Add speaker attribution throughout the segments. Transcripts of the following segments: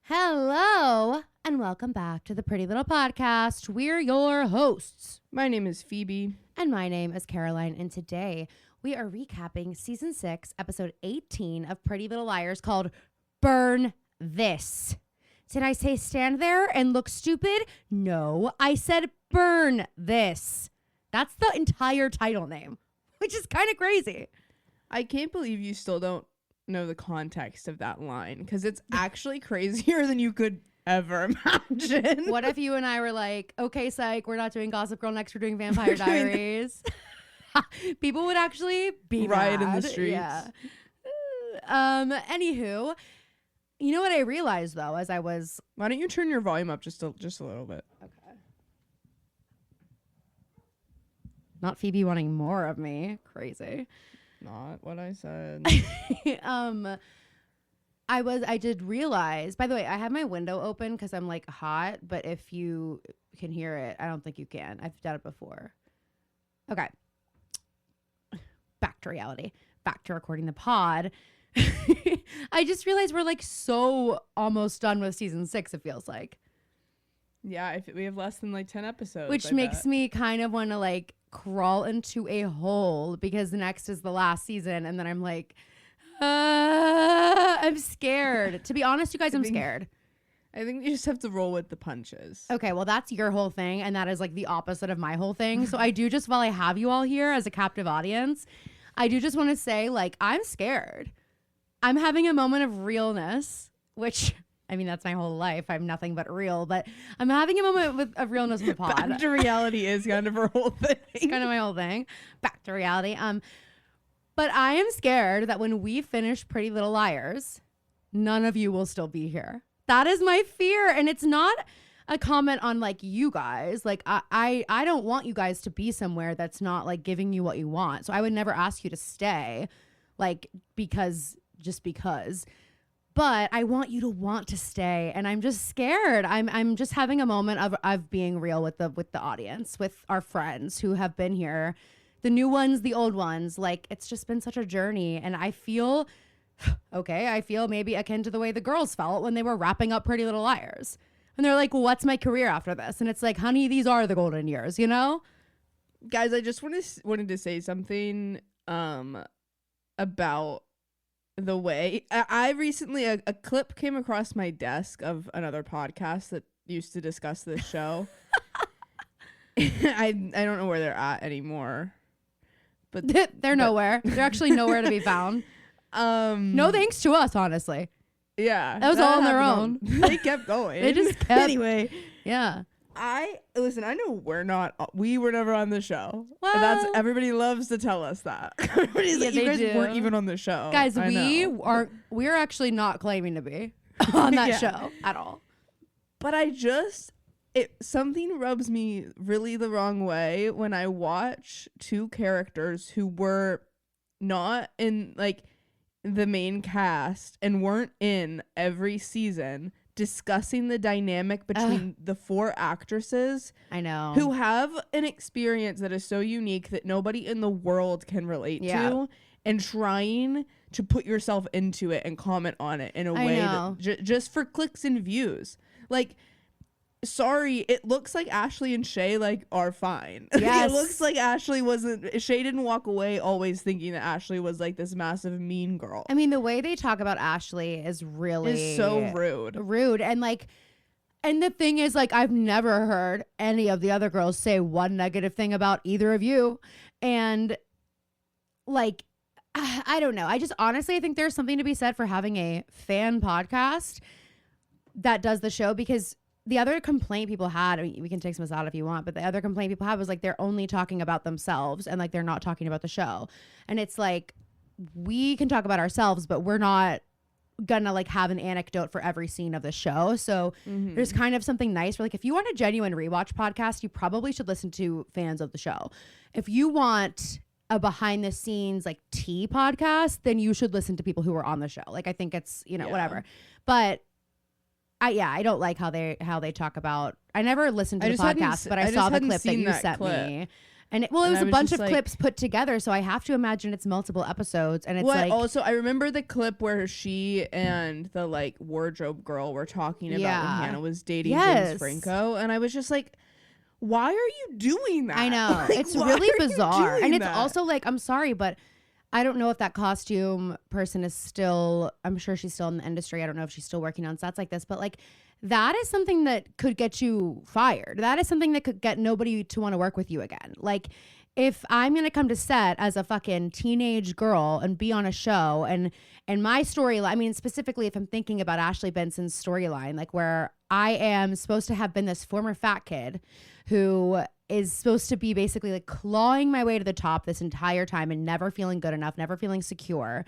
Speaker 1: Hello, and welcome back to the Pretty Little Podcast. We're your hosts.
Speaker 2: My name is Phoebe.
Speaker 1: And my name is Caroline. And today we are recapping season 6, episode 18 of Pretty Little Liars called Burn This. Did I say stand there and look stupid? No, I said burn this. That's the entire title name, which is kind of crazy.
Speaker 2: I can't believe you still don't know the context of that line because it's actually crazier than you could ever imagine.
Speaker 1: What if you and I were like, okay, psych, we're not doing Gossip Girl next, we're doing Vampire Diaries. People would actually be
Speaker 2: riot
Speaker 1: mad.
Speaker 2: in the streets.
Speaker 1: Yeah. Anywho, you know what I realized though, as I was...
Speaker 2: Why don't you turn your volume up just a little bit?
Speaker 1: Okay. Not Phoebe wanting more of me. Crazy.
Speaker 2: Not what I said.
Speaker 1: I did realize, by the way, I have my window open because I'm like hot, but if you can hear it, I don't think you can. I've done it before. Okay. Back to reality. Back to recording the pod. I just realized we're like so almost done with season 6, it feels like.
Speaker 2: Yeah, we have less than like 10 episodes.
Speaker 1: Which makes me kind of want to like crawl into a hole because the next is the last season. And then I'm like, I'm scared. To be honest, you guys, I'm scared.
Speaker 2: I think you just have to roll with the punches.
Speaker 1: Okay, well, that's your whole thing. And that is like the opposite of my whole thing. So I do just, while I have you all here as a captive audience, I do just want to say, like, I'm scared. I'm having a moment of realness, which... I mean, that's my whole life. I'm nothing but real, but I'm having a moment of realness in the pod.
Speaker 2: Back to reality is kind of her whole thing.
Speaker 1: It's kind of my whole thing. Back to reality. But I am scared that when we finish Pretty Little Liars, none of you will still be here. That is my fear. And it's not a comment on like you guys. Like I don't want you guys to be somewhere that's not like giving you what you want. So I would never ask you to stay, like just because. But I want you to want to stay, and I'm just scared. I'm just having a moment of being real with the audience, with our friends who have been here, the new ones, the old ones. Like, it's just been such a journey, and I feel maybe akin to the way the girls felt when they were wrapping up Pretty Little Liars, and they're like, "What's my career after this?" And it's like, "Honey, these are the golden years," you know?
Speaker 2: Guys, I just wanted to say something about the way I recently a clip came across my desk of another podcast that used to discuss this show. I don't know where they're at anymore, but
Speaker 1: they're nowhere. They're actually nowhere to be found. No thanks to us, honestly.
Speaker 2: Yeah,
Speaker 1: that was all on their own.
Speaker 2: They kept going.
Speaker 1: They just kept.
Speaker 2: Anyway,
Speaker 1: yeah.
Speaker 2: I know we were never on the show.
Speaker 1: Well,
Speaker 2: that's everybody loves to tell us that. Everybody's like, you guys weren't even on the show.
Speaker 1: Guys, we're actually not claiming to be on that show at all.
Speaker 2: But something rubs me really the wrong way when I watch two characters who were not in like the main cast and weren't in every season discussing the dynamic between the 4 actresses.
Speaker 1: I know.
Speaker 2: Who have an experience that is so unique that nobody in the world can relate to, and trying to put yourself into it and comment on it in a way that just for clicks and views. Like, sorry, it looks like Ashley and Shay like are fine.
Speaker 1: Yes.
Speaker 2: It looks like Shay didn't walk away always thinking that Ashley was like this massive mean girl.
Speaker 1: I mean, the way they talk about Ashley is
Speaker 2: so rude.
Speaker 1: And like, and the thing is, like, I've never heard any of the other girls say one negative thing about either of you. And like, I don't know. I just honestly, I think there's something to be said for having a fan podcast that does the show, because the other complaint people had, I mean, we can take some of this out if you want, but the other complaint people had was like, they're only talking about themselves and like, they're not talking about the show. And it's like, we can talk about ourselves, but we're not gonna like have an anecdote for every scene of the show. So there's kind of something nice where like, if you want a genuine rewatch podcast, you probably should listen to fans of the show. If you want a behind the scenes like tea podcast, then you should listen to people who were on the show. Like, I think it's, whatever. But I don't like how they talk about. I never listened to the podcast, but I saw the clip that you sent me, And it was a bunch of clips put together, so I have to imagine it's multiple episodes. And it's
Speaker 2: also, I remember the clip where she and the like wardrobe girl were talking about when Hannah was dating James Franco, and I was just like, why are you doing that?
Speaker 1: I know. Like, it's really bizarre. And it's also like, I'm sorry, but I don't know if that costume person is still, I'm sure she's still in the industry. I don't know if she's still working on sets like this, but like, that is something that could get you fired. That is something that could get nobody to want to work with you again. Like, if I'm going to come to set as a fucking teenage girl and be on a show and my storyline, I mean, specifically if I'm thinking about Ashley Benson's storyline, like where I am supposed to have been this former fat kid who is supposed to be basically like clawing my way to the top this entire time and never feeling good enough, never feeling secure.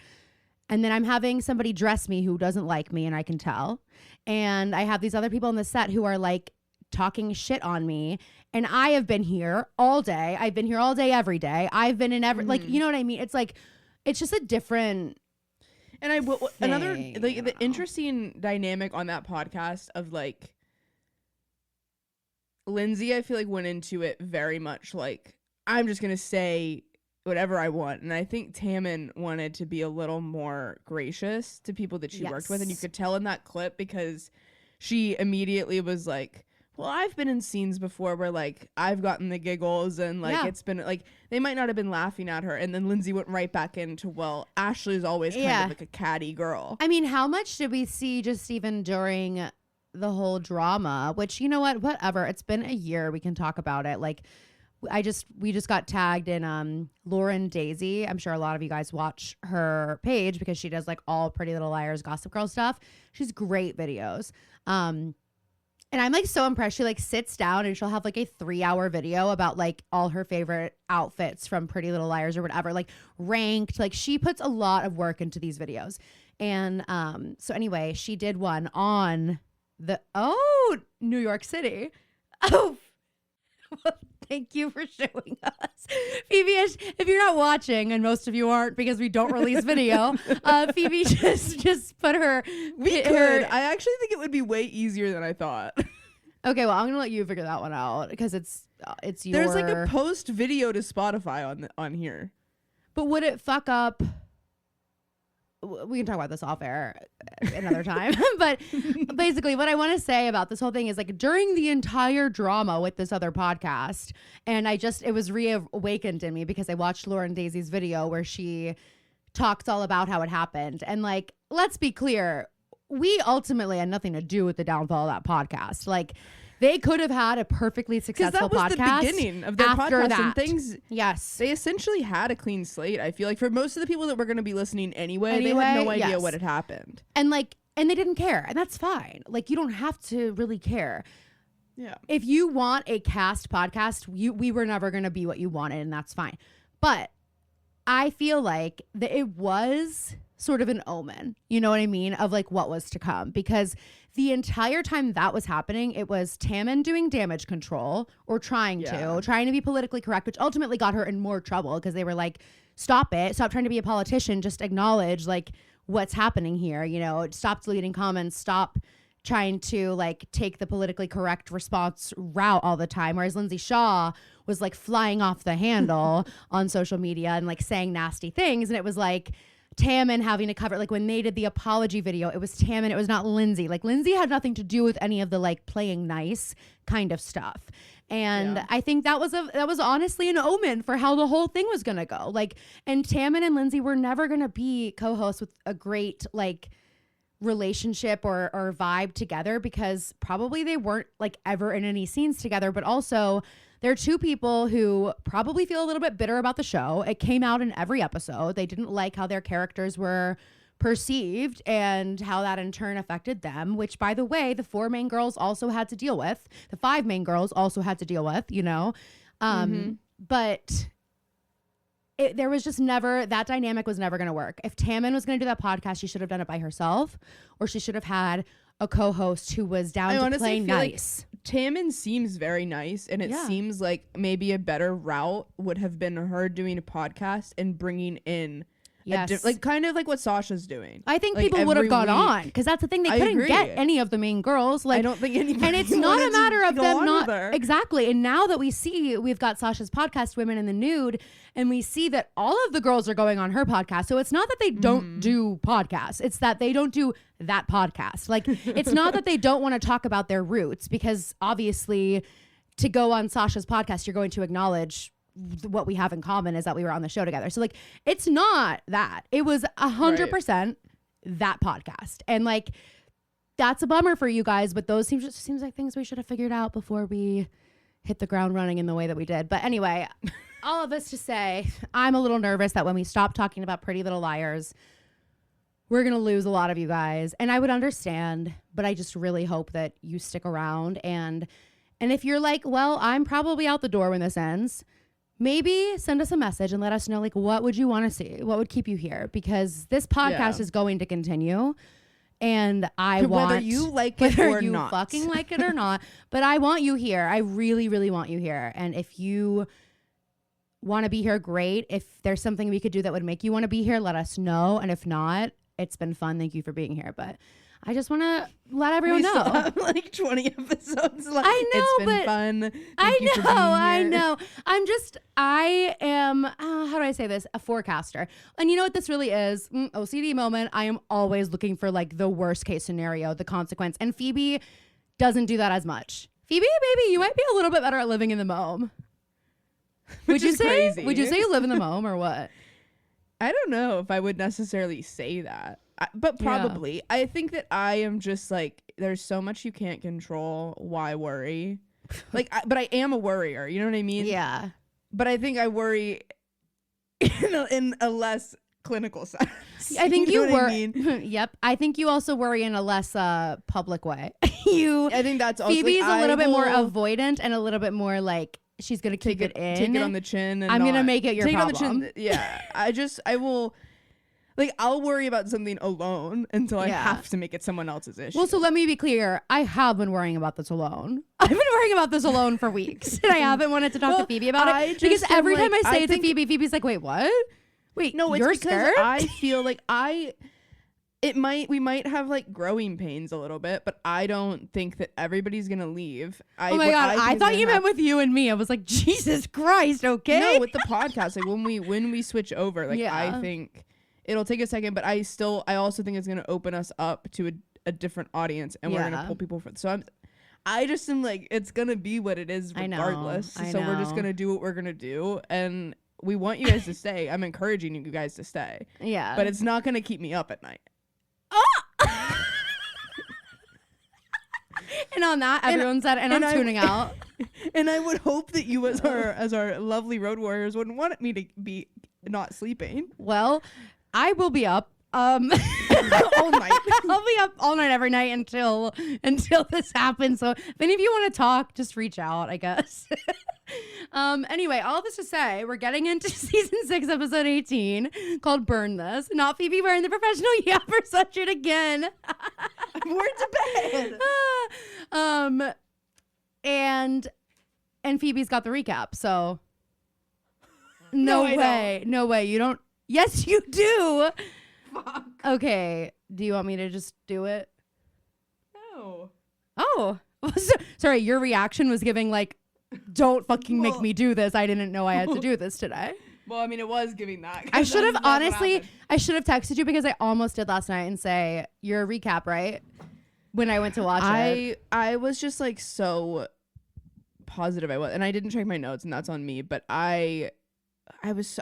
Speaker 1: And then I'm having somebody dress me who doesn't like me, and I can tell. And I have these other people on the set who are like talking shit on me. And I have been here all day. I've been here all day, every day. I've been in every, like, you know what I mean? It's like, it's just a different.
Speaker 2: And another, like, the interesting dynamic on that podcast of like, Lindsay, I feel like went into it very much like, I'm just going to say whatever I want. And I think Tammin wanted to be a little more gracious to people that she worked with. And you could tell in that clip because she immediately was like, well, I've been in scenes before where like I've gotten the giggles and like it's been like they might not have been laughing at her. And then Lindsay went right back into, well, Ashley's always kind of like a catty girl.
Speaker 1: I mean, how much did we see just even during the whole drama, which, you know what, whatever. It's been a year. We can talk about it. Like, we just got tagged in Lauren Daisy. I'm sure a lot of you guys watch her page because she does like all Pretty Little Liars, Gossip Girl stuff. She's great videos. And I'm like so impressed. She like sits down and she'll have like a 3-hour video about like all her favorite outfits from Pretty Little Liars or whatever, like ranked. Like she puts a lot of work into these videos. And so anyway, she did one on New York City. Oh, well, thank you for showing us. Phoebe, if you're not watching, and most of you aren't because we don't release video, Phoebe just put her...
Speaker 2: I actually think it would be way easier than I thought.
Speaker 1: Okay, well, I'm going to let you figure that one out because it's your...
Speaker 2: There's like a post video to Spotify on here.
Speaker 1: But would it fuck up... We can talk about this off air another time. But basically what I want to say about this whole thing is like during the entire drama with this other podcast, and it was reawakened in me because I watched Lauren Daisy's video where she talks all about how it happened. And like, let's be clear, we ultimately had nothing to do with the downfall of that podcast. Like, they could have had a perfectly successful podcast. Because that was
Speaker 2: the beginning of their podcast
Speaker 1: that.
Speaker 2: And things.
Speaker 1: Yes.
Speaker 2: They essentially had a clean slate. I feel like for most of the people that were going to be listening anyway, they had no idea what had happened.
Speaker 1: And they didn't care. And that's fine. Like, you don't have to really care.
Speaker 2: Yeah.
Speaker 1: If you want a cast podcast, we were never going to be what you wanted, and that's fine. But I feel like that it was sort of an omen, you know what I mean, of like what was to come, because the entire time that was happening, it was Tammin doing damage control or trying to be politically correct, which ultimately got her in more trouble because they were like, stop trying to be a politician, just acknowledge like what's happening here, you know, stop deleting comments, stop trying to like take the politically correct response route all the time. Whereas Lindsay Shaw was like flying off the handle on social media and like saying nasty things. And it was like Tammin having to cover, like when they did the apology video, it was Tammin, it was not Lindsay. Like Lindsay had nothing to do with any of the like playing nice kind of stuff. And I think that was honestly an omen for how the whole thing was going to go. Like, and Tammin and Lindsay were never going to be co-hosts with a great like relationship or vibe together, because probably they weren't like ever in any scenes together. But also they're two people who probably feel a little bit bitter about the show. It came out in every episode. They didn't like how their characters were perceived and how that in turn affected them, which by the way, the 4 main girls also had to deal with. The 5 main girls also had to deal with, you know. But there was just never, that dynamic was never going to work. If Tammin was going to do that podcast, she should have done it by herself, or she should have had a co-host who was down to play nice.
Speaker 2: Like Tammin seems very nice, and it seems like maybe a better route would have been her doing a podcast and bringing in
Speaker 1: Yes.
Speaker 2: like kind of like what Sasha's doing.
Speaker 1: I think
Speaker 2: like,
Speaker 1: people would have
Speaker 2: every
Speaker 1: gone
Speaker 2: week.
Speaker 1: on because that's the thing. They couldn't
Speaker 2: agree.
Speaker 1: get any of the main girls. Like,
Speaker 2: I don't think anybody.
Speaker 1: and it's not a
Speaker 2: wanted
Speaker 1: matter
Speaker 2: to
Speaker 1: of
Speaker 2: go
Speaker 1: them
Speaker 2: on
Speaker 1: not
Speaker 2: with her.
Speaker 1: exactly. And now that we see, we've got Sasha's podcast, Women in the Nude, and we see that all of the girls are going on her podcast. So it's not that they don't do podcasts. It's that they don't do that podcast. Like, it's not that they don't want to talk about their roots, because obviously to go on Sasha's podcast, you're going to acknowledge what we have in common is that we were on the show together. So like, it's not that. It was 100% that podcast. And like, that's a bummer for you guys, but those seems like things we should have figured out before we hit the ground running in the way that we did. But anyway, all of this to say, I'm a little nervous that when we stop talking about Pretty Little Liars, we're going to lose a lot of you guys. And I would understand, but I just really hope that you stick around. And if you're like, well, I'm probably out the door when this ends, maybe send us a message and let us know, like, what would you want to see? What would keep you here? Because this podcast is going to continue. And I want,
Speaker 2: whether you like it
Speaker 1: whether
Speaker 2: or
Speaker 1: you
Speaker 2: not,
Speaker 1: fucking like it or not, but I want you here. I really, really want you here. And if you want to be here, great. If there's something we could do that would make you want to be here, let us know. And if not, it's been fun. Thank you for being here. But I just want to let everyone know.
Speaker 2: Still have like 20 episodes left.
Speaker 1: I know,
Speaker 2: it's been
Speaker 1: but
Speaker 2: fun.
Speaker 1: I know. I am, how do I say this? A forecaster. And you know what this really is? OCD moment. I am always looking for like the worst case scenario, the consequence. And Phoebe doesn't do that as much. Phoebe, baby, you might be a little bit better at living in the moment. Would you say you live in the moment or what?
Speaker 2: I don't know if I would necessarily say that. But probably. I think that I am just like, there's so much you can't control. Why worry? Like, but I am a worrier. You know what I mean?
Speaker 1: Yeah.
Speaker 2: But I think I worry in a less clinical sense.
Speaker 1: I think you
Speaker 2: know what I mean?
Speaker 1: Yep. I think you also worry in a less public way. I
Speaker 2: think that's also
Speaker 1: Phoebe's
Speaker 2: like,
Speaker 1: a little bit more avoidant and a little bit more like she's gonna keep it in.
Speaker 2: Take it on the chin. And
Speaker 1: I'm gonna make it your problem.
Speaker 2: Take it on the chin. Yeah. I will. Like, I'll worry about something alone until I have to make it someone else's issue.
Speaker 1: Well, so let me be clear. I have been worrying about this alone. I've been worrying about this alone for weeks. And I haven't wanted to talk to Phoebe about it. Because every time I say it to Phoebe, Phoebe's like, wait, what? Wait, no, you're scared?
Speaker 2: I feel like we might have like growing pains a little bit, but I don't think that everybody's going to leave.
Speaker 1: Oh my God. I thought you meant with you and me. I was like, Jesus Christ. Okay.
Speaker 2: No, with the podcast. Like when we switch over, like I think it'll take a second, but I also think it's going to open us up to a different audience, and we're going to pull people so I just am like, it's going to be what it is regardless.
Speaker 1: I
Speaker 2: so
Speaker 1: know.
Speaker 2: We're just going to do what we're going to do. And we want you guys to stay. I'm encouraging you guys to stay.
Speaker 1: Yeah.
Speaker 2: But it's not going to keep me up at night.
Speaker 1: And on that, everyone said, and I'm tuning out.
Speaker 2: And I would hope that you as our lovely road warriors wouldn't want me to be not sleeping.
Speaker 1: Well, I will be up
Speaker 2: all night.
Speaker 1: I'll be up all night every night until this happens. So if any of you want to talk, just reach out, I guess. Anyway, all this to say, we're getting into season 6, episode 18, called Burn This. Not Phoebe wearing the professional yapper sweatshirt again.
Speaker 2: I'm worried to bed.
Speaker 1: And Phoebe's got the recap, so no way. You don't. Yes, you do.
Speaker 2: Fuck.
Speaker 1: Okay. Do you want me to just do it?
Speaker 2: No.
Speaker 1: Oh. Sorry, your reaction was giving like, don't fucking make me do this. I didn't know I had to do this today.
Speaker 2: Well, I mean, it was giving that.
Speaker 1: I should have, honestly, I should have texted you because I almost did last night and say, you're a recap, right? When I went to watch it.
Speaker 2: I was just like so positive I was. And I didn't check my notes, and that's on me. But I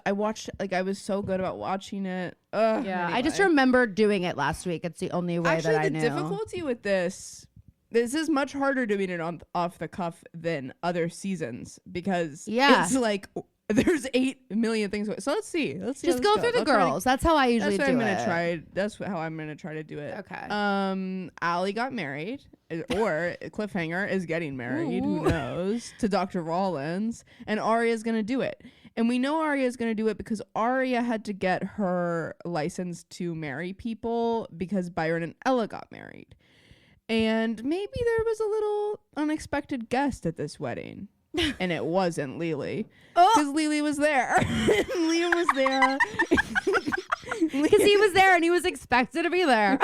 Speaker 2: watched, like, I was so good about watching it.
Speaker 1: Yeah,
Speaker 2: anyway.
Speaker 1: I just remember doing it last week. It's the only way that I knew.
Speaker 2: The difficulty with this is much harder doing it off the cuff than other seasons, because it's like there's 8 million things. So let's see.
Speaker 1: Just go through the girls. That's how I usually do it.
Speaker 2: That's how I'm gonna try to do it.
Speaker 1: Okay.
Speaker 2: Allie got married, or Cliffhanger is getting married. Ooh. Who knows? To Dr. Rollins, and Aria's gonna do it. And we know Aria's going to do it because Aria had to get her license to marry people because Byron and Ella got married. And maybe there was a little unexpected guest at this wedding. And it wasn't Lily. Because Lily was there. Liam was there.
Speaker 1: Because he was there and he was expected to be there.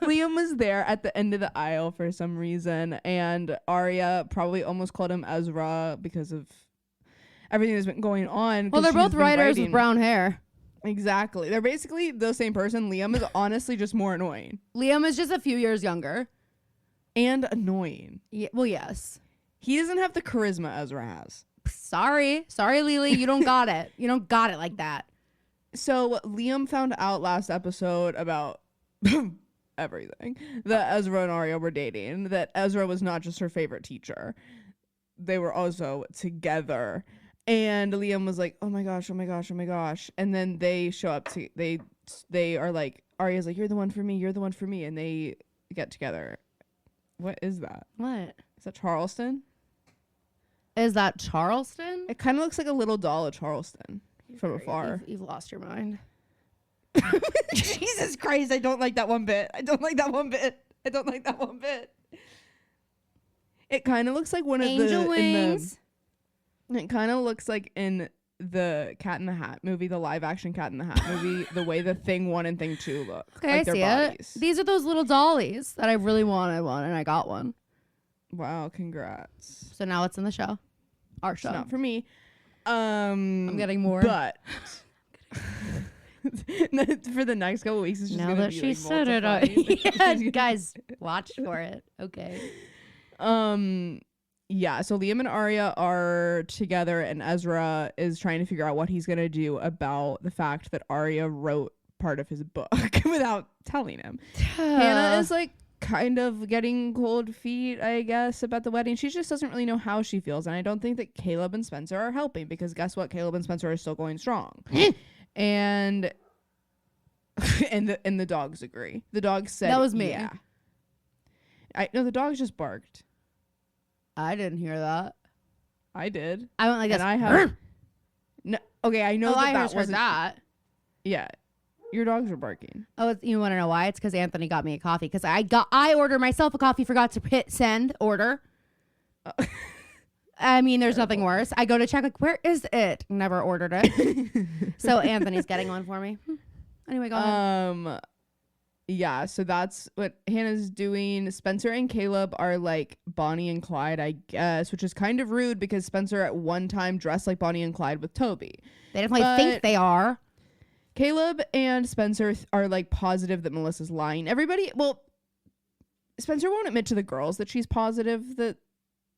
Speaker 2: Liam was there at the end of the aisle for some reason, and Arya probably almost called him Ezra because of everything that's been going on.
Speaker 1: Well, they're both writers with brown hair.
Speaker 2: Exactly. They're basically the same person. Liam is honestly just more annoying.
Speaker 1: Liam is just a few years younger.
Speaker 2: And annoying.
Speaker 1: Yeah, well, yes.
Speaker 2: He doesn't have the charisma Ezra has.
Speaker 1: Sorry, Lily. You don't got it. You don't got it like that.
Speaker 2: So Liam found out last episode about everything. That Ezra and Arya were dating. That Ezra was not just her favorite teacher. They were also together. And Liam was like, oh my gosh. And then they show up to, they are like, Arya's like, you're the one for me. And they get together. What is that?
Speaker 1: What?
Speaker 2: Is that Charleston?
Speaker 1: Is that Charleston?
Speaker 2: It kind of looks like a little doll of Charleston from afar.
Speaker 1: You've lost your mind.
Speaker 2: Jesus Christ, I don't like that one bit. It kind of looks like one of
Speaker 1: Angel Wings.
Speaker 2: It kind of looks like in the Cat in the Hat movie, the live action Cat in the Hat movie, the way the Thing 1 and Thing 2 look.
Speaker 1: Okay,
Speaker 2: like
Speaker 1: I see it. These are those little dollies that I really wanted one, and I got one.
Speaker 2: Wow, congrats.
Speaker 1: So now it's in the show. Our show.
Speaker 2: It's not for me.
Speaker 1: I'm getting more.
Speaker 2: But for the next couple weeks, it's just
Speaker 1: now that
Speaker 2: be
Speaker 1: she
Speaker 2: like
Speaker 1: said it, yeah, guys, watch for it. Okay.
Speaker 2: Yeah, so Liam and Arya are together, and Ezra is trying to figure out what he's gonna do about the fact that Arya wrote part of his book without telling him. Hannah is like kind of getting cold feet, I guess, about the wedding. She just doesn't really know how she feels, and I don't think that Caleb and Spencer are helping, because guess what? Caleb and Spencer are still going strong. and the dogs agree. The dogs said
Speaker 1: that was me.
Speaker 2: Yeah. The dogs just barked.
Speaker 1: I didn't hear that.
Speaker 2: I did.
Speaker 1: I went like this.
Speaker 2: And I have no. Okay, I know
Speaker 1: I
Speaker 2: that
Speaker 1: heard that.
Speaker 2: Yeah, your dogs were barking.
Speaker 1: Oh, you want to know why? It's because Anthony got me a coffee. Because I ordered myself a coffee, forgot to hit send order. I mean, there's nothing worse. I go to check, like, where is it? Never ordered it. So Anthony's getting one for me. Anyway, go ahead.
Speaker 2: Yeah, so that's what Hannah's doing. Spencer and Caleb are like Bonnie and Clyde, I guess, which is kind of rude because Spencer at one time dressed like Bonnie and Clyde with Toby.
Speaker 1: They definitely think they are.
Speaker 2: Caleb and Spencer are like positive that Melissa's lying. Spencer won't admit to the girls that she's positive that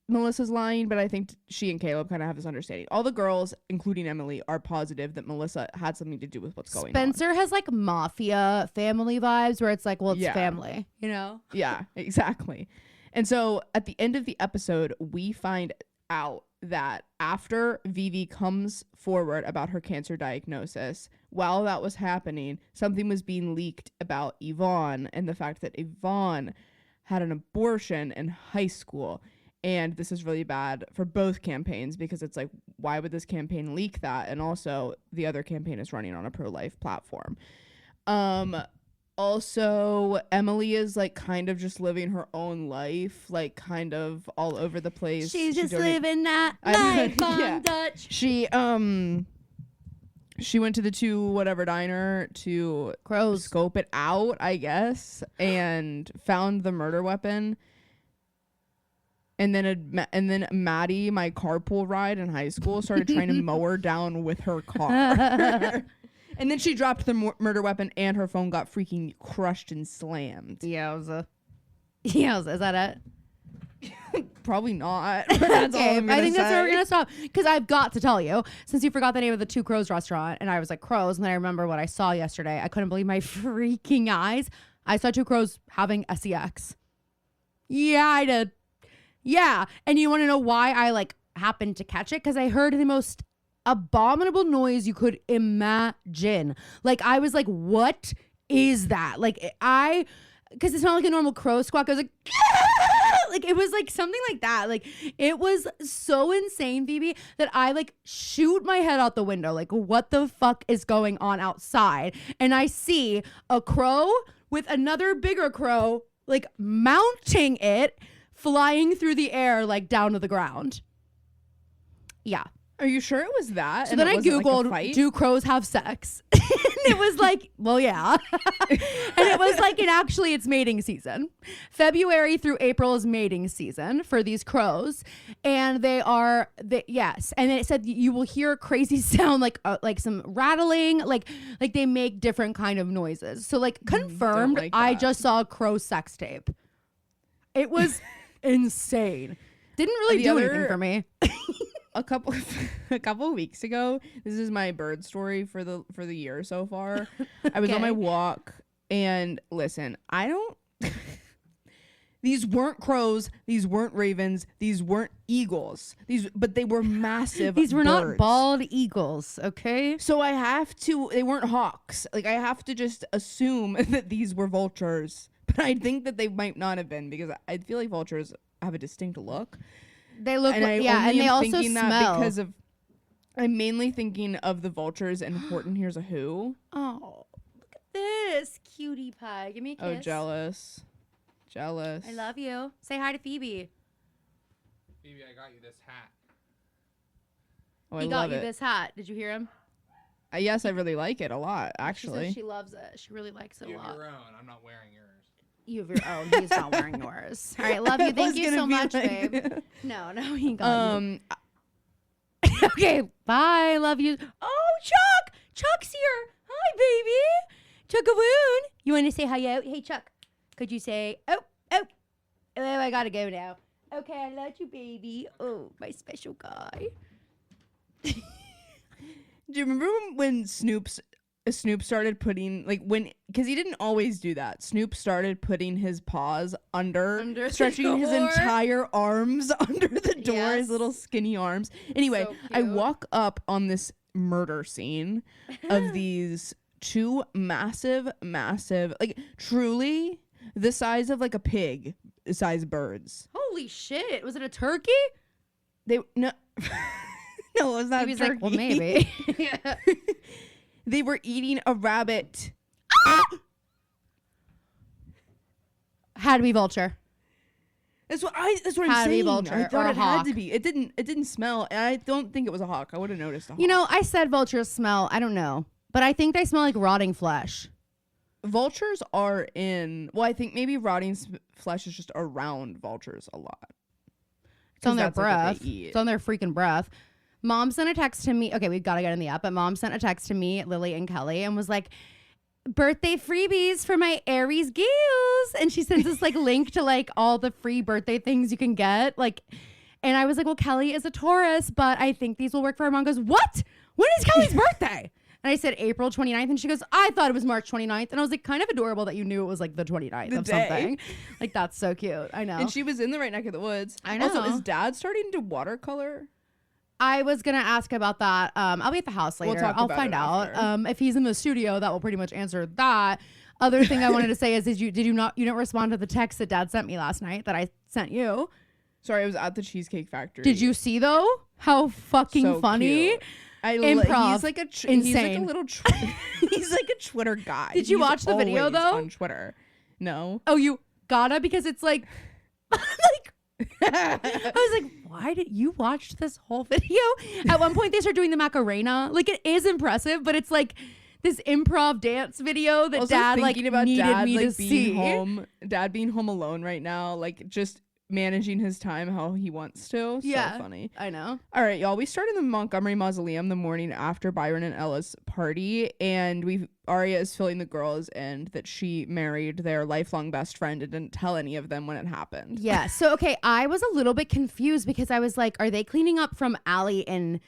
Speaker 2: Melissa's lying, but I think she and Caleb kind of have this understanding. All the girls, including Emily, are positive that Melissa had something to do with what's going on.
Speaker 1: Spencer has like mafia family vibes where it's like, well, it's family, you know?
Speaker 2: Yeah, exactly. And so at the end of the episode, we find out that after Vivi comes forward about her cancer diagnosis, while that was happening, something was being leaked about Yvonne and the fact that Yvonne had an abortion in high school. And this is really bad for both campaigns because it's like, why would this campaign leak that? And also the other campaign is running on a pro-life platform. Also, Emily is like kind of just living her own life, like kind of all over the place.
Speaker 1: She's just living that life on Dutch.
Speaker 2: She went to the 2 whatever diner to scope it out, I guess, and found the murder weapon. And then Maddie, my carpool ride in high school, started trying to mow her down with her car. And then she dropped the murder weapon and her phone got freaking crushed and slammed.
Speaker 1: Yowza. Is that it?
Speaker 2: Probably not. That's all I'm
Speaker 1: I think
Speaker 2: say.
Speaker 1: that's where we're going to stop. Because I've got to tell you, since you forgot the name of the Two Crows restaurant, and I was like, Crows, and then I remember what I saw yesterday. I couldn't believe my freaking eyes. I saw Two Crows having sex. Yeah, I did. Yeah. And you want to know why I like happened to catch it? Because I heard the most abominable noise you could imagine. Like, I was like, what is that? Like, because it's not like a normal crow squawk. I was like, like, it was like something like that. Like, it was so insane, Phoebe, that I like shoot my head out the window. Like, what the fuck is going on outside? And I see a crow with another bigger crow, like mounting it, flying through the air, like down to the ground. Yeah.
Speaker 2: Are you sure it was that?
Speaker 1: So
Speaker 2: and
Speaker 1: then
Speaker 2: it
Speaker 1: I
Speaker 2: wasn't, like, a
Speaker 1: Googled,
Speaker 2: fight?
Speaker 1: do crows have sex? And it was like, well, yeah. And it was like, actually, it's mating season. February through April is mating season for these crows. And yes. And then it said you will hear a crazy sound, like some rattling, like they make different kind of noises. So like confirmed,
Speaker 2: like
Speaker 1: I
Speaker 2: that.
Speaker 1: just saw a crow sex tape. It was insane. Didn't really do anything for me.
Speaker 2: A couple weeks ago, this is my bird story for the year so far. I was on my walk, and listen, I don't these weren't crows, these weren't ravens, these weren't eagles. But they were massive
Speaker 1: These were not
Speaker 2: birds.
Speaker 1: bald eagles, okay?
Speaker 2: So they weren't hawks. Like, I have to just assume that these were vultures. But I think that they might not have been, because I feel like vultures have a distinct look.
Speaker 1: They look
Speaker 2: And
Speaker 1: like,
Speaker 2: I
Speaker 1: yeah,
Speaker 2: only
Speaker 1: and they
Speaker 2: am
Speaker 1: also
Speaker 2: thinking that
Speaker 1: smell.
Speaker 2: because of I'm mainly thinking of the vultures in Horton Hears a Who.
Speaker 1: Oh, look at this cutie pie. Give me a kiss.
Speaker 2: Oh, jealous.
Speaker 1: I love you. Say hi to Phoebe.
Speaker 3: Phoebe, I got you this hat.
Speaker 2: Oh,
Speaker 1: He
Speaker 2: I
Speaker 1: got
Speaker 2: love
Speaker 1: you
Speaker 2: it.
Speaker 1: this hat. Did you hear him?
Speaker 2: Yes, I really like it a lot,
Speaker 1: She
Speaker 2: actually.
Speaker 1: says she loves it. She really likes it
Speaker 3: You
Speaker 1: a
Speaker 3: have
Speaker 1: lot.
Speaker 3: your own. I'm not wearing yours.
Speaker 1: You have your own. He's not wearing yours. All right, love you.
Speaker 2: I
Speaker 1: Thank
Speaker 2: was
Speaker 1: you
Speaker 2: gonna
Speaker 1: so
Speaker 2: be
Speaker 1: much,
Speaker 2: like-
Speaker 1: babe. No, he got you.
Speaker 2: Um,
Speaker 1: Okay, bye. Love you. Oh, Chuck! Chuck's here. Hi, baby. Chuck-a-woon. You want to say hi out? Hey, Chuck. Could you say, oh, I gotta go now. Okay, I love you, baby. Oh, my special guy.
Speaker 2: do you remember when Snoop started putting, like, because he didn't always do that. Snoop started putting his paws
Speaker 1: Under the
Speaker 2: stretching his
Speaker 1: door.
Speaker 2: entire arms under the door,
Speaker 1: Yes.
Speaker 2: his little skinny arms. Anyway,
Speaker 1: So
Speaker 2: I
Speaker 1: cute.
Speaker 2: walk up on this murder scene of these two massive, like, truly the size of, like, a pig size birds.
Speaker 1: Holy shit. Was it a turkey?
Speaker 2: No, no, it was not
Speaker 1: He was
Speaker 2: a
Speaker 1: like, well,
Speaker 2: turkey.
Speaker 1: maybe. Yeah.
Speaker 2: They were eating a rabbit.
Speaker 1: Had to be vulture.
Speaker 2: That's what I'm
Speaker 1: Had to be
Speaker 2: saying.
Speaker 1: vulture
Speaker 2: I
Speaker 1: or
Speaker 2: thought
Speaker 1: a
Speaker 2: it
Speaker 1: hawk.
Speaker 2: had to be. It didn't smell. And I don't think it was a hawk. I would have noticed a hawk.
Speaker 1: You know, I said vultures smell. I don't know. But I think they smell like rotting flesh.
Speaker 2: vultures are in. Well, I think maybe rotting flesh is just around vultures a lot.
Speaker 1: It's on their
Speaker 2: 'Cause that's, like, what
Speaker 1: breath.
Speaker 2: they eat.
Speaker 1: It's on their freaking breath. Mom sent a text to me. Okay, we've got to get in the app. But mom sent a text to me, Lily and Kelly, and was like, birthday freebies for my Aries gills. And she sends us like link to like all the free birthday things you can get. Like, and I was like, well, Kelly is a Taurus, but I think these will work for her. Mom goes, what? When is Kelly's birthday? And I said April 29th. And she goes, I thought it was March 29th. And I was like, kind of adorable that you knew it was like the 29th
Speaker 2: The
Speaker 1: of
Speaker 2: day.
Speaker 1: something. Like, that's so cute. I know.
Speaker 2: And she was in the right neck of the woods.
Speaker 1: I know.
Speaker 2: Also, is Dad starting to watercolor?
Speaker 1: I was gonna ask about that. I'll be at the house later.
Speaker 2: We'll talk
Speaker 1: I'll
Speaker 2: about
Speaker 1: find
Speaker 2: it
Speaker 1: out.
Speaker 2: after.
Speaker 1: If he's in the studio, that will pretty much answer that. Other thing I wanted to say is, did you didn't respond to the text that Dad sent me last night that I sent you?
Speaker 2: Sorry, I was at the Cheesecake Factory.
Speaker 1: Did you see though how fucking
Speaker 2: So
Speaker 1: funny?
Speaker 2: cute.
Speaker 1: Improv.
Speaker 2: He's like he's like a
Speaker 1: Insane.
Speaker 2: little he's like a Twitter guy.
Speaker 1: Did you
Speaker 2: He's
Speaker 1: watch the video,
Speaker 2: always
Speaker 1: though?
Speaker 2: on Twitter? No.
Speaker 1: Oh, you gotta, because it's like, like I was like, why did you watch this whole video? At one point, they start doing the Macarena. Like, it is impressive, but it's like this improv dance video that
Speaker 2: Also
Speaker 1: Dad like
Speaker 2: thinking about
Speaker 1: needed
Speaker 2: Dad,
Speaker 1: me
Speaker 2: like,
Speaker 1: to
Speaker 2: being
Speaker 1: see.
Speaker 2: home. Dad being home alone right now, like just managing his time how he wants to.
Speaker 1: Yeah.
Speaker 2: So funny.
Speaker 1: I know.
Speaker 2: All right, y'all. We started the Montgomery Mausoleum the morning after Byron and Ella's party, and Aria is filling the girls in that she married their lifelong best friend and didn't tell any of them when it happened.
Speaker 1: Yeah. So, okay, I was a little bit confused because I was like, are they cleaning up from Allie and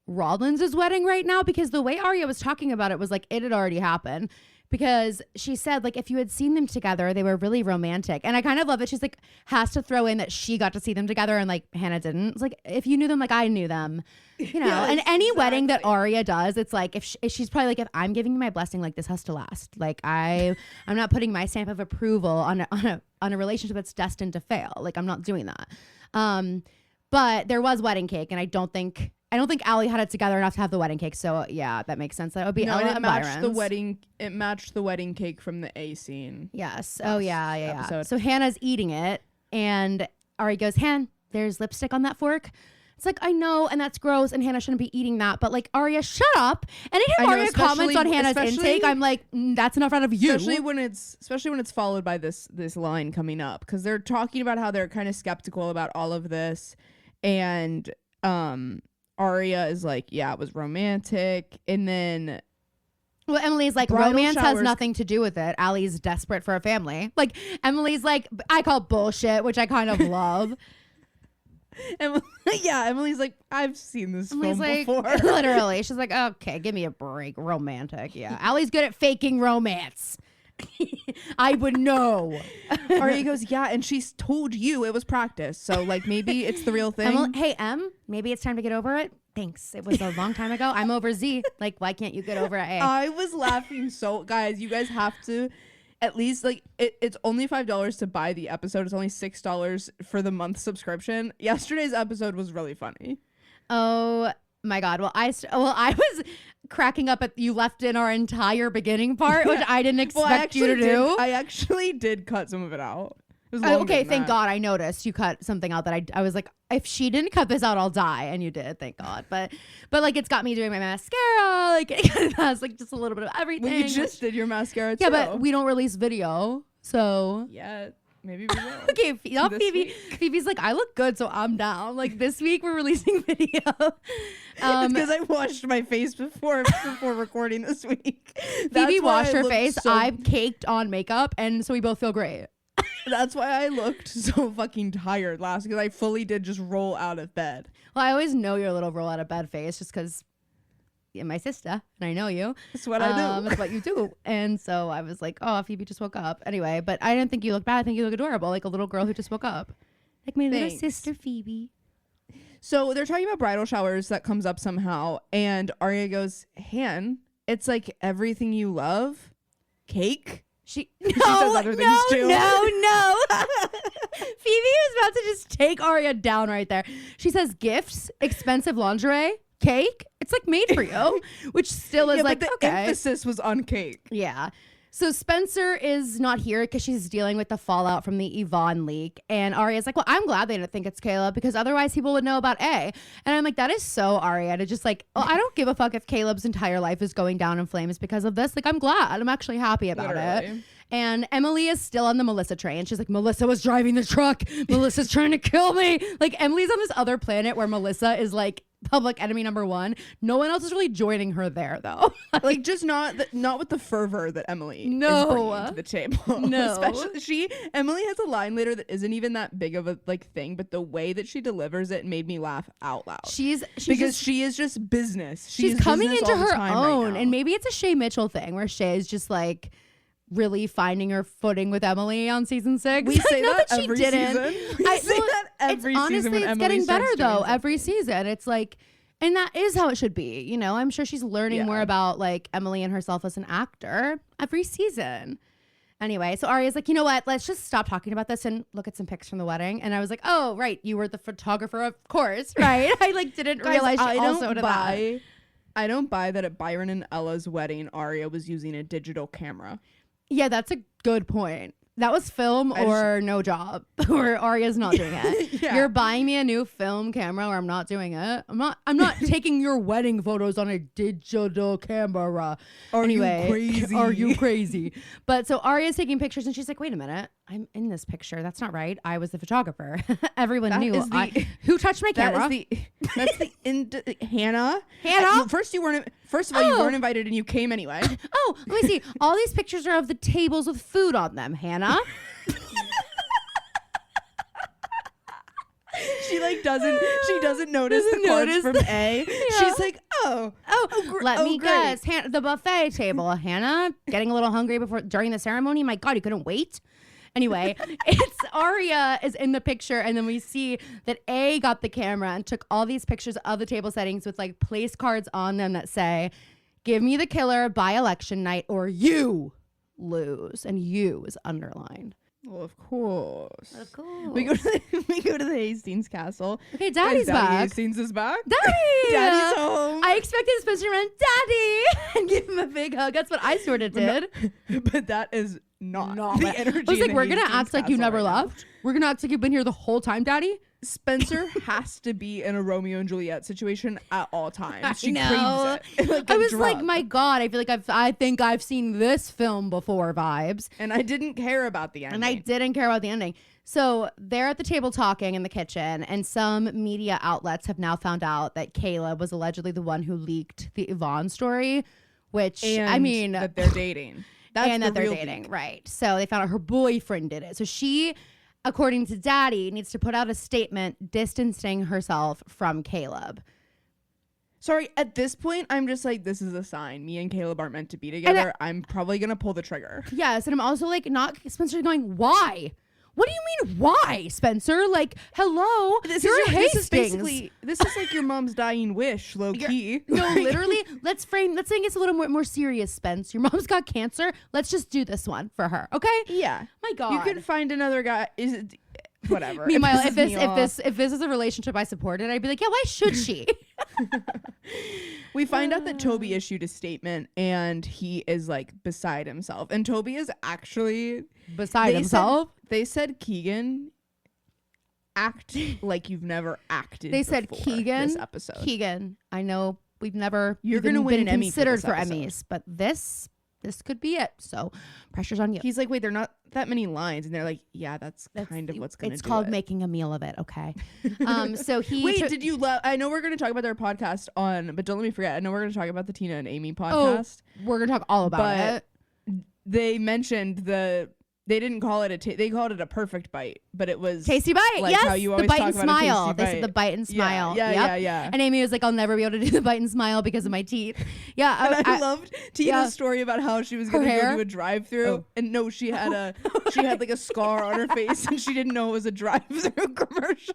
Speaker 1: Rollins' wedding right now? Because the way Aria was talking about it was like it had already happened. Because she said, like, if you had seen them together, they were really romantic. And I kind of love that she's like, has to throw in that she got to see them together and like Hannah didn't. It's like, if you knew them, like I knew them, you know.
Speaker 2: Yes,
Speaker 1: and any wedding that
Speaker 2: exactly.
Speaker 1: Aria does, it's like, if she's probably like, if I'm giving you my blessing, like this has to last. Like I'm not putting my stamp of approval on a relationship that's destined to fail. Like I'm not doing that. But there was wedding cake, and I don't think Allie had it together enough to have the wedding cake. So yeah, that makes sense. That would be
Speaker 2: No,
Speaker 1: Ella
Speaker 2: and it
Speaker 1: and
Speaker 2: matched
Speaker 1: Byron's.
Speaker 2: the wedding. It matched the wedding cake from the A scene.
Speaker 1: Yes. Oh yeah.
Speaker 2: episode.
Speaker 1: So Hannah's eating it, and Ari goes, "Han, there's lipstick on that fork." It's like, I know, and that's gross, and Hannah shouldn't be eating that, but like, Arya, shut up. Anytime Arya comments on Hannah's intake, I'm like, that's enough out of you.
Speaker 2: Especially when it's followed by this line coming up, because they're talking about how they're kind of skeptical about all of this, and Arya is like, yeah, it was romantic, and then
Speaker 1: well, Emily's like, romance has nothing to do with it. Allie's desperate for a family. Like, Emily's like, I call bullshit, which I kind of love.
Speaker 2: Emily's like, I've seen this film before.
Speaker 1: Literally. She's like, okay, give me a break. Romantic. Yeah. Allie's good at faking romance. I would know.
Speaker 2: Arya goes, yeah, and she's told you it was practice. So, like, maybe it's the real thing.
Speaker 1: Hey, maybe it's time to get over it. Thanks. It was a long time ago. I'm over Z. Like, why can't you get over it?
Speaker 2: I was laughing guys, you guys have to at least, like, it's only $5 to buy the episode. It's only $6 for the month subscription. Yesterday's episode was really funny.
Speaker 1: Oh my God. Well, I was cracking up at you left in our entire beginning part, which I didn't expect you to do.
Speaker 2: I actually did cut some of it out.
Speaker 1: Okay, thank God I noticed you cut something out that I was like, if she didn't cut this out, I'll die. And you did, thank God. But like, it's got me doing my mascara, like it has like just a little bit of everything.
Speaker 2: Well, you just did your mascara too.
Speaker 1: Yeah, but we don't release video, so
Speaker 2: yeah, maybe we will.
Speaker 1: Okay, Phoebe's like, I look good, so I'm down. Like this week we're releasing video.
Speaker 2: It's because I washed my face before recording this week.
Speaker 1: Phoebe washed her face. I've caked on makeup, and so we both feel great.
Speaker 2: That's why I looked so fucking tired last, because I fully did just roll out of bed.
Speaker 1: Well, I always know your little roll out of bed face just because you're my sister and I know you.
Speaker 2: That's what I do.
Speaker 1: It's what you do. And so I was like, oh, Phoebe just woke up. Anyway, but I didn't think you looked bad. I think you look adorable, like a little girl who just woke up. Like my little sister Phoebe.
Speaker 2: So they're talking about bridal showers. That comes up somehow. And Arya goes, Han, it's like everything you love. Cake?
Speaker 1: She
Speaker 2: says other things too.
Speaker 1: No. Phoebe is about to just take Arya down right there. She says gifts, expensive lingerie, cake. It's like made for you, which still is like,
Speaker 2: but the emphasis was on cake.
Speaker 1: Yeah. So Spencer is not here because she's dealing with the fallout from the Yvonne leak. And Arya's like, well, I'm glad they didn't think it's Caleb because otherwise people would know about A. And I'm like, that is so Arya to just like, oh, I don't give a fuck if Caleb's entire life is going down in flames because of this. Like, I'm glad. I'm actually happy about it. And Emily is still on the Melissa train. She's like, Melissa was driving the truck. Melissa's trying to kill me. Like, Emily's on this other planet where Melissa is like public enemy number one. No one else is really joining her there, though.
Speaker 2: Like, just not with the fervor that Emily is bringing to the table.
Speaker 1: No.
Speaker 2: Especially Emily has a line later that isn't even that big of a like thing, but the way that she delivers it made me laugh out loud. She is just business.
Speaker 1: She's coming into her own, and maybe it's a Shay Mitchell thing where Shay is just like really finding her footing with Emily on season 6.
Speaker 2: We say that every season. We say that every season when
Speaker 1: it's
Speaker 2: Emily
Speaker 1: getting better though
Speaker 2: something.
Speaker 1: every season. It's like, and that is how it should be. You know, I'm sure she's learning more about like Emily and herself as an actor every season. Anyway, so Arya's like, you know what? Let's just stop talking about this and look at some pics from the wedding. And I was like, oh, right. You were the photographer, of course, right? I like didn't realize she also did that.
Speaker 2: I don't buy that at Byron and Ella's wedding, Arya was using a digital camera.
Speaker 1: Yeah, that's a good point. That was film or no job, or Arya's not doing it. Yeah. You're buying me a new film camera, or I'm not doing it. I'm not taking your wedding photos on a digital camera.
Speaker 2: Are you crazy?
Speaker 1: Are you crazy? But so Arya's taking pictures, and she's like, "Wait a minute, I'm in this picture. That's not right. I was the photographer. Everyone knew. Who touched my camera?
Speaker 2: That's the Hannah.
Speaker 1: Hannah.
Speaker 2: First of all, you weren't invited, and you came anyway.
Speaker 1: Oh, let me see. All these pictures are of the tables with food on them, Hannah.
Speaker 2: She doesn't notice the cards from A. Yeah. She's like,
Speaker 1: let me guess. The buffet table, Hannah, getting a little hungry during the ceremony. My God, you couldn't wait. Anyway, it's Arya is in the picture, and then we see that A got the camera and took all these pictures of the table settings with like place cards on them that say, "Give me the killer by election night, or you lose," and "you" is underlined.
Speaker 2: Well, of course.
Speaker 1: Of course.
Speaker 2: We go to the Hastings Castle.
Speaker 1: Okay, Daddy's back.
Speaker 2: Hastings is back.
Speaker 1: Daddy's
Speaker 2: home.
Speaker 1: I expected Spencer to run, Daddy, and give him a big hug. That's what I sort of did.
Speaker 2: But that is not the energy.
Speaker 1: I was like, we're gonna act like you never left. We're gonna act like you've been here the whole time, Daddy.
Speaker 2: Spencer has to be in a Romeo and Juliet situation at all times. She
Speaker 1: know.
Speaker 2: craves it.
Speaker 1: I was like, my God, I feel like I think I've seen this film before vibes.
Speaker 2: And I didn't care about the ending.
Speaker 1: And I didn't care about the ending. So they're at the table talking in the kitchen, and some media outlets have now found out that Caleb was allegedly the one who leaked the Yvonne story, which,
Speaker 2: and
Speaker 1: I mean,
Speaker 2: that they're dating. That's
Speaker 1: and
Speaker 2: the
Speaker 1: that they're
Speaker 2: real
Speaker 1: dating,
Speaker 2: leak.
Speaker 1: right? So they found out her boyfriend did it. So she, according to Daddy, needs to put out a statement distancing herself from Caleb.
Speaker 2: Sorry, at this point, I'm just like, this is a sign. Me and Caleb aren't meant to be together. I'm probably going to pull the trigger.
Speaker 1: Yes, and I'm also like, not Spencer going, why? What do you mean, why, Spencer? Like, hello, you're Hastings.
Speaker 2: This is like your mom's dying wish, low key.
Speaker 1: No, literally, let's think it's a little more serious, Spence. Your mom's got cancer. Let's just do this one for her, okay?
Speaker 2: Yeah.
Speaker 1: My God.
Speaker 2: You can find another guy. Is it whatever?
Speaker 1: Meanwhile,
Speaker 2: It pisses
Speaker 1: if this is a relationship I supported, I'd be like, yeah, why should she?
Speaker 2: We find out that Toby issued a statement and he is like beside himself. And Toby is actually
Speaker 1: Beside himself.
Speaker 2: They said, Keegan, act like you've never acted.
Speaker 1: They said,
Speaker 2: before
Speaker 1: Keegan,
Speaker 2: this episode.
Speaker 1: Keegan, I know we've never
Speaker 2: You're
Speaker 1: even
Speaker 2: gonna win
Speaker 1: been
Speaker 2: an Emmy for
Speaker 1: considered
Speaker 2: this
Speaker 1: for
Speaker 2: episode.
Speaker 1: Emmys, but this could be it. So pressure's on you.
Speaker 2: He's like, wait, they're not that many lines. And they're like, yeah, that's kind of what's going to do
Speaker 1: It's called
Speaker 2: it.
Speaker 1: making a meal of it. Okay. So he
Speaker 2: Wait, did you love? I know we're going to talk about their podcast but don't let me forget. I know we're going to talk about the Tina and Amy podcast.
Speaker 1: we're gonna talk all about
Speaker 2: But
Speaker 1: it.
Speaker 2: they mentioned they didn't call it they called it a perfect bite, but it was
Speaker 1: Tasty bite.
Speaker 2: like
Speaker 1: Yes.
Speaker 2: how you
Speaker 1: The
Speaker 2: always
Speaker 1: bite
Speaker 2: talk
Speaker 1: and
Speaker 2: about a tasty
Speaker 1: smile. They
Speaker 2: bite.
Speaker 1: said the bite and smile.
Speaker 2: Yeah.
Speaker 1: Yep. And Amy was like, I'll never be able to do the bite and smile because of my teeth. Yeah.
Speaker 2: And I loved Tina's story about how she was going to
Speaker 1: hair?
Speaker 2: go to a drive-through, and no, she had like a scar on her face, and she didn't know it was a drive-through commercial.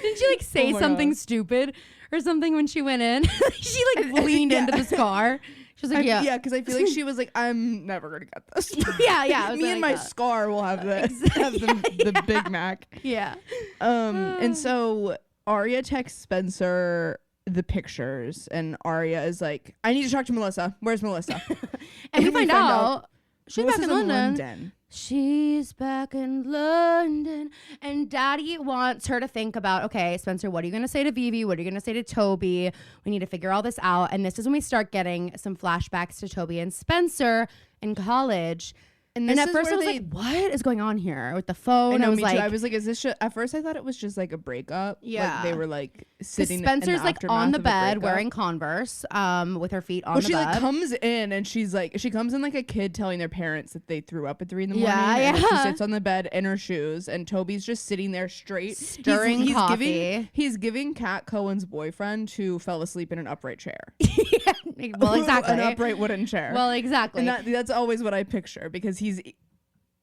Speaker 1: Didn't she like say something stupid or something when she went in? She like leaned into the scar. She was like,
Speaker 2: Yeah, because I feel like she was like, I'm never gonna get this.
Speaker 1: Yeah. I was
Speaker 2: Me and my
Speaker 1: like,
Speaker 2: scar will have the Big Mac.
Speaker 1: yeah.
Speaker 2: And so Arya texts Spencer the pictures, and Arya is like, I need to talk to Melissa. Where's Melissa?
Speaker 1: And we find out she's back
Speaker 2: Melissa's
Speaker 1: in London. She's back in London, and Daddy wants her to think about, okay, Spencer, what are you going to say to Vivi? What are you going to say to Toby? We need to figure all this out. And this is when we start getting some flashbacks to Toby and Spencer in college. And at first I was like, what is going on here with the phone?
Speaker 2: I
Speaker 1: was
Speaker 2: me
Speaker 1: like,
Speaker 2: too. I was like, is this at first I thought it was just like a breakup.
Speaker 1: Yeah.
Speaker 2: Like they were like sitting
Speaker 1: Spencer's
Speaker 2: in the
Speaker 1: like on the
Speaker 2: aftermath of a
Speaker 1: bed
Speaker 2: breakup.
Speaker 1: wearing Converse with her feet on
Speaker 2: Well,
Speaker 1: the
Speaker 2: she
Speaker 1: bed.
Speaker 2: like comes in and she comes in like a kid telling their parents that they threw up at 3 a.m.
Speaker 1: Yeah,
Speaker 2: and
Speaker 1: yeah.
Speaker 2: she sits on the bed in her shoes, and Toby's just sitting there straight
Speaker 1: Stirring
Speaker 2: he's
Speaker 1: coffee.
Speaker 2: He's giving Kat Cohen's boyfriend who fell asleep in an upright chair.
Speaker 1: Well, exactly.
Speaker 2: An upright wooden chair.
Speaker 1: Well, exactly.
Speaker 2: And that's always what I picture, because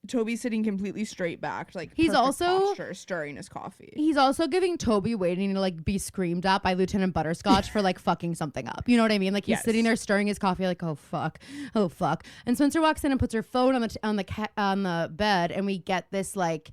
Speaker 2: Toby's sitting completely straight backed, like
Speaker 1: He's
Speaker 2: perfect
Speaker 1: also-
Speaker 2: posture, stirring his coffee.
Speaker 1: He's also giving Toby waiting to like be screamed at by Lieutenant Butterscotch for like fucking something up. You know what I mean? Like he's
Speaker 2: Yes.
Speaker 1: sitting there stirring his coffee, like oh fuck. And Spencer walks in and puts her phone on the bed, and we get this like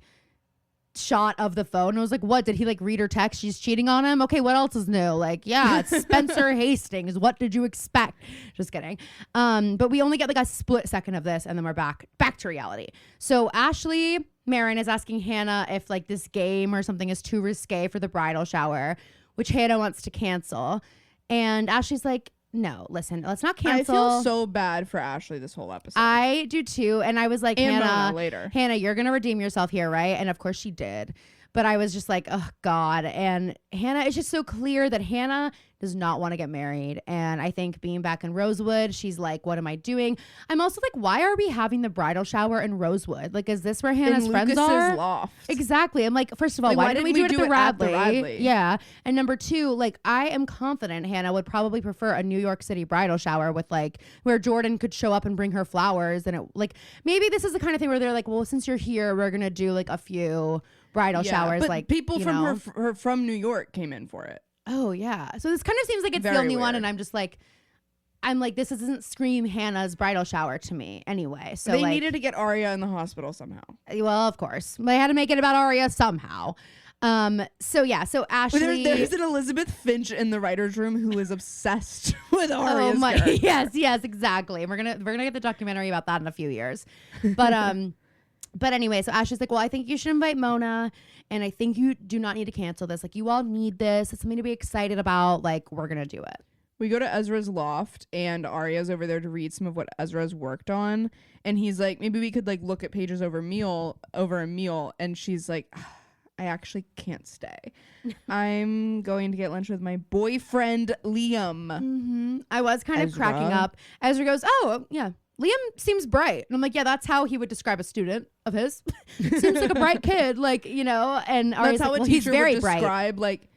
Speaker 1: shot of the phone. And I was like, what? Did he like read her text? She's cheating on him. Okay, what else is new? Like, yeah, it's Spencer Hastings. What did you expect? Just kidding. But we only get like a split second of this, and then we're back to reality. So Ashley Marin is asking Hannah if like this game or something is too risque for the bridal shower, which Hannah wants to cancel. And Ashley's like, no, listen, let's not cancel.
Speaker 2: I feel so bad for Ashley this whole episode.
Speaker 1: I do too. And I was like,
Speaker 2: And
Speaker 1: Hannah,
Speaker 2: Mona later.
Speaker 1: Hannah, you're going to redeem yourself here, right? And of course she did. But I was just like, oh, God. And Hannah, it's just so clear that Hannah does not want to get married. And I think being back in Rosewood, she's like, what am I doing? I'm also like, why are we having the bridal shower in Rosewood? Like, is this where Hannah's friends
Speaker 2: Lucas's
Speaker 1: are?
Speaker 2: loft.
Speaker 1: Exactly. I'm like, first of all,
Speaker 2: Like,
Speaker 1: why didn't we do it at the Radley?
Speaker 2: Radley?
Speaker 1: Yeah. And number two, like, I am confident Hannah would probably prefer a New York City bridal shower with like where Jordan could show up and bring her flowers. And it like, maybe this is the kind of thing where they're like, well, since you're here, we're going to do like a few bridal showers.
Speaker 2: But
Speaker 1: like
Speaker 2: people
Speaker 1: you
Speaker 2: from
Speaker 1: know.
Speaker 2: her from New York came in for it.
Speaker 1: Oh yeah. So this kind of seems like it's the
Speaker 2: Very
Speaker 1: only one.
Speaker 2: weird.
Speaker 1: And I'm like, this doesn't scream Hannah's bridal shower to me anyway. So
Speaker 2: They
Speaker 1: like,
Speaker 2: needed to get Arya in the hospital somehow.
Speaker 1: well, of course, they had to make it about Arya somehow. So Ashley.
Speaker 2: There's an Elizabeth Finch in the writer's room who is obsessed with Arya's
Speaker 1: Oh my!
Speaker 2: character.
Speaker 1: Yes, exactly. And we're gonna get the documentary about that in a few years. But But anyway, so Ashley's like, well, I think you should invite Mona, and I think you do not need to cancel this. Like, you all need this. It's something to be excited about. Like, we're going to do it.
Speaker 2: We go to Ezra's loft, and Arya's over there to read some of what Ezra's worked on. And he's like, maybe we could, like, look at pages over a meal. And she's like, I actually can't stay. I'm going to get lunch with my boyfriend, Liam.
Speaker 1: Mm-hmm. I was kind of
Speaker 2: Ezra.
Speaker 1: cracking up. Ezra goes, oh, yeah. Liam seems bright. And I'm like, yeah, that's how he would describe a student of his. Seems like a bright kid, like, you know. And
Speaker 2: That's how
Speaker 1: like,
Speaker 2: a
Speaker 1: he's
Speaker 2: teacher
Speaker 1: very
Speaker 2: would
Speaker 1: bright.
Speaker 2: describe, like,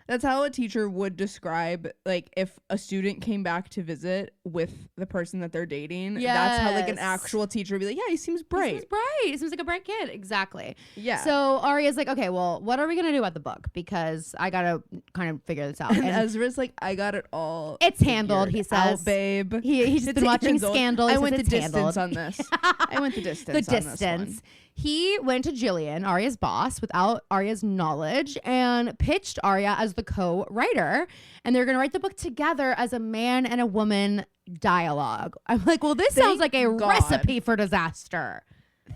Speaker 2: that's how a teacher would describe, like, if a student came back to visit with the person that they're dating. That's how, like, an
Speaker 1: Yes.
Speaker 2: actual teacher would be like, yeah, he seems bright.
Speaker 1: He seems bright. He seems like a bright kid. Exactly.
Speaker 2: Yeah.
Speaker 1: So Arya's like, okay, well, what are we gonna do about the book? Because I gotta kind of figure this out.
Speaker 2: And
Speaker 1: And
Speaker 2: Ezra's like, I got it all.
Speaker 1: it's handled, he
Speaker 2: figured out,
Speaker 1: says.
Speaker 2: babe.
Speaker 1: He's just
Speaker 2: It's
Speaker 1: been watching
Speaker 2: handled.
Speaker 1: Scandal. He
Speaker 2: I
Speaker 1: says
Speaker 2: went the
Speaker 1: it's
Speaker 2: distance
Speaker 1: handled.
Speaker 2: on this. I went the distance.
Speaker 1: The
Speaker 2: on this one.
Speaker 1: distance. He went to Jillian, Arya's boss, without Arya's knowledge, and pitched Arya as the co-writer. And they're going to write the book together as a man and a woman dialogue. I'm like, well, this sounds like
Speaker 2: Thank
Speaker 1: a
Speaker 2: God.
Speaker 1: recipe for disaster.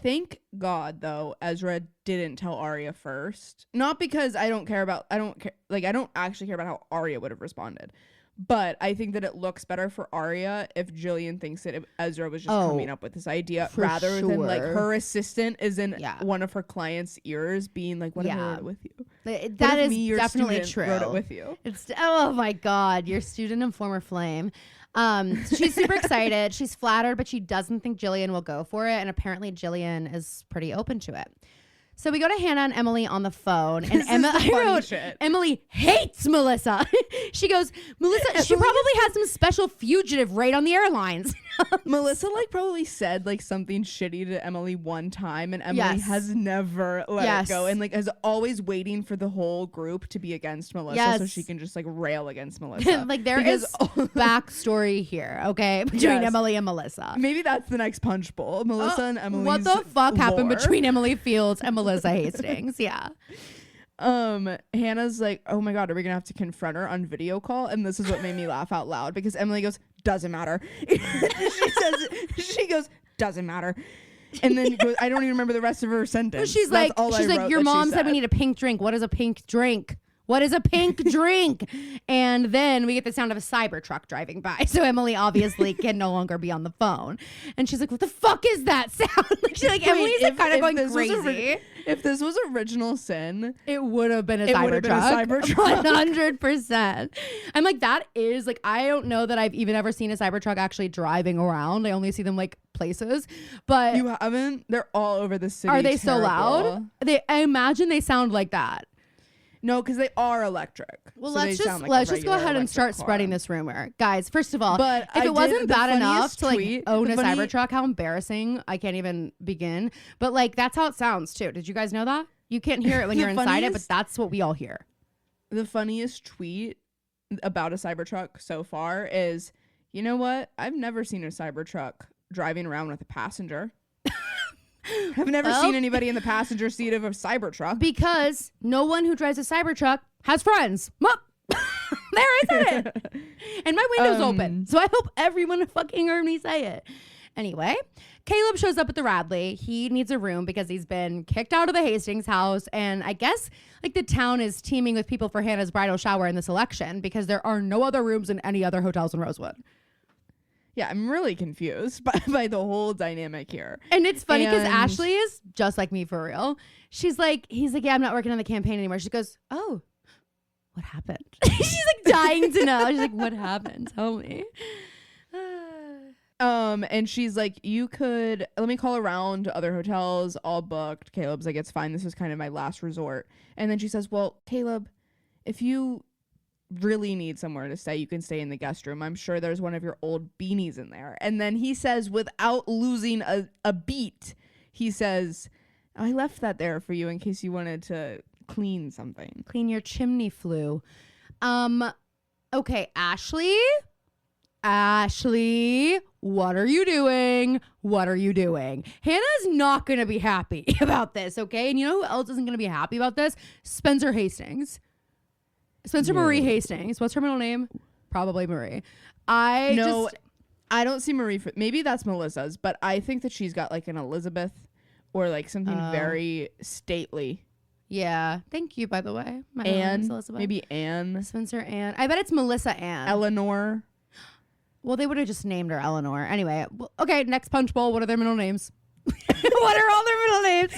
Speaker 2: Thank God, though, Ezra didn't tell Arya first. Not because I don't actually care about how Arya would have responded. But I think that it looks better for Arya if Jillian thinks that if Ezra was just coming up with this idea
Speaker 1: for
Speaker 2: rather than like
Speaker 1: sure.
Speaker 2: her assistant is in
Speaker 1: Yeah.
Speaker 2: one of her clients' ears being like, what if I
Speaker 1: Yeah.
Speaker 2: wrote it with you?
Speaker 1: That
Speaker 2: What if
Speaker 1: is
Speaker 2: me, your
Speaker 1: definitely
Speaker 2: student,
Speaker 1: true.
Speaker 2: wrote it with you?
Speaker 1: It's oh my God, your student and former flame. So she's super excited. She's flattered, but she doesn't think Jillian will go for it. And apparently Jillian is pretty open to it. So we go to Hannah and Emily on the phone, and
Speaker 2: This is the
Speaker 1: I
Speaker 2: funny
Speaker 1: wrote,
Speaker 2: shit.
Speaker 1: Emily hates Melissa. She goes, Melissa, she probably has some special fugitive rate on the airlines.
Speaker 2: Melissa like probably said like something shitty to Emily one time, and Emily
Speaker 1: Yes.
Speaker 2: has never let
Speaker 1: Yes.
Speaker 2: it go, and like is always waiting for the whole group to be against Melissa so
Speaker 1: Yes.
Speaker 2: she can just like rail against Melissa.
Speaker 1: Like there
Speaker 2: Because-
Speaker 1: is backstory here, okay, between
Speaker 2: Yes.
Speaker 1: Emily and Melissa.
Speaker 2: Maybe that's the next punch bowl. Melissa and Emily.
Speaker 1: What the fuck happened
Speaker 2: lore.
Speaker 1: between Emily Fields and Melissa Hastings? Yeah.
Speaker 2: Hannah's like, oh my God, are we gonna have to confront her on video call? And this is what made me laugh out loud because Emily goes, doesn't matter. she goes, doesn't matter. And then goes, I don't even remember the rest of her sentence.
Speaker 1: She's
Speaker 2: That's
Speaker 1: like,
Speaker 2: all I wrote
Speaker 1: your
Speaker 2: that she
Speaker 1: mom said we need a pink drink. What is a pink drink? What is a pink drink? And then we get the sound of a Cybertruck driving by. So Emily obviously can no longer be on the phone. And she's like, what the fuck is that sound? Like, she's like,
Speaker 2: Wait,
Speaker 1: Emily's like kind of going
Speaker 2: this was
Speaker 1: crazy.
Speaker 2: if this was Original Sin,
Speaker 1: It would have been a
Speaker 2: It would have been a
Speaker 1: Cybertruck.
Speaker 2: Cybertruck.
Speaker 1: 100%. I'm like, that is like, I don't know that I've even ever seen a Cybertruck actually driving around. I only see them like places. But
Speaker 2: you haven't? They're all over the city.
Speaker 1: are they so
Speaker 2: Terrible.
Speaker 1: loud? I imagine they sound like that.
Speaker 2: No, because they are electric.
Speaker 1: Well,
Speaker 2: So
Speaker 1: let's
Speaker 2: they
Speaker 1: just
Speaker 2: sound like a
Speaker 1: let's just go
Speaker 2: regular
Speaker 1: ahead and start
Speaker 2: electric car.
Speaker 1: spreading this rumor, guys. First of all,
Speaker 2: But
Speaker 1: if
Speaker 2: I
Speaker 1: it wasn't
Speaker 2: did- the
Speaker 1: bad enough
Speaker 2: funniest
Speaker 1: to like
Speaker 2: tweet-
Speaker 1: own
Speaker 2: the
Speaker 1: a
Speaker 2: funny-
Speaker 1: Cybertruck, how embarrassing! I can't even begin. But like that's how it sounds too. Did you guys know that? You can't hear it when
Speaker 2: The
Speaker 1: you're inside it, but
Speaker 2: funniest-
Speaker 1: that's what we all hear.
Speaker 2: The funniest tweet about a Cybertruck so far is, you know what? I've never seen a Cybertruck driving around with a passenger. I've never
Speaker 1: Well-
Speaker 2: seen anybody in the passenger seat of a Cybertruck.
Speaker 1: Because no one who drives a Cybertruck has friends. Well, there isn't it. And my window's open. So I hope everyone fucking heard me say it. Anyway, Caleb shows up at the Radley. He needs a room because he's been kicked out of the Hastings house. And I guess like the town is teeming with people for Hannah's bridal shower in this election because there are no other rooms in any other hotels in Rosewood.
Speaker 2: Yeah, I'm really confused by the whole dynamic here.
Speaker 1: And it's funny because
Speaker 2: And-
Speaker 1: Ashley is just like me for real. He's like, yeah, I'm not working on the campaign anymore. She goes, oh, what happened? She's like dying to know. She's like, what happened? Tell me.
Speaker 2: And she's like, you could let me call around to other hotels, all booked. Caleb's like, it's fine. This is kind of my last resort. And then she says, well, Caleb, if you really need somewhere to stay, you can stay in the guest room. I'm sure there's one of your old beanies in there. And then he says, without losing a beat, he says, I left that there for you in case you wanted to clean something.
Speaker 1: Clean your chimney flue. Okay, Ashley, what are you doing? What are you doing? Hannah's not going to be happy about this, okay? And you know who else isn't going to be happy about this? Spencer Hastings. Spencer Marie Hastings. What's her middle name? Probably Marie.
Speaker 2: I don't see Marie. Maybe that's Melissa's, but I think that she's got like an Elizabeth or like something very stately.
Speaker 1: Yeah. Thank you, by the way. My
Speaker 2: Anne,
Speaker 1: Elizabeth.
Speaker 2: maybe Anne.
Speaker 1: Spencer Anne. I bet it's Melissa Ann.
Speaker 2: Eleanor.
Speaker 1: Well, they would have just named her Eleanor. Anyway, okay, next Punch Bowl. What are their middle names? What are all their middle names?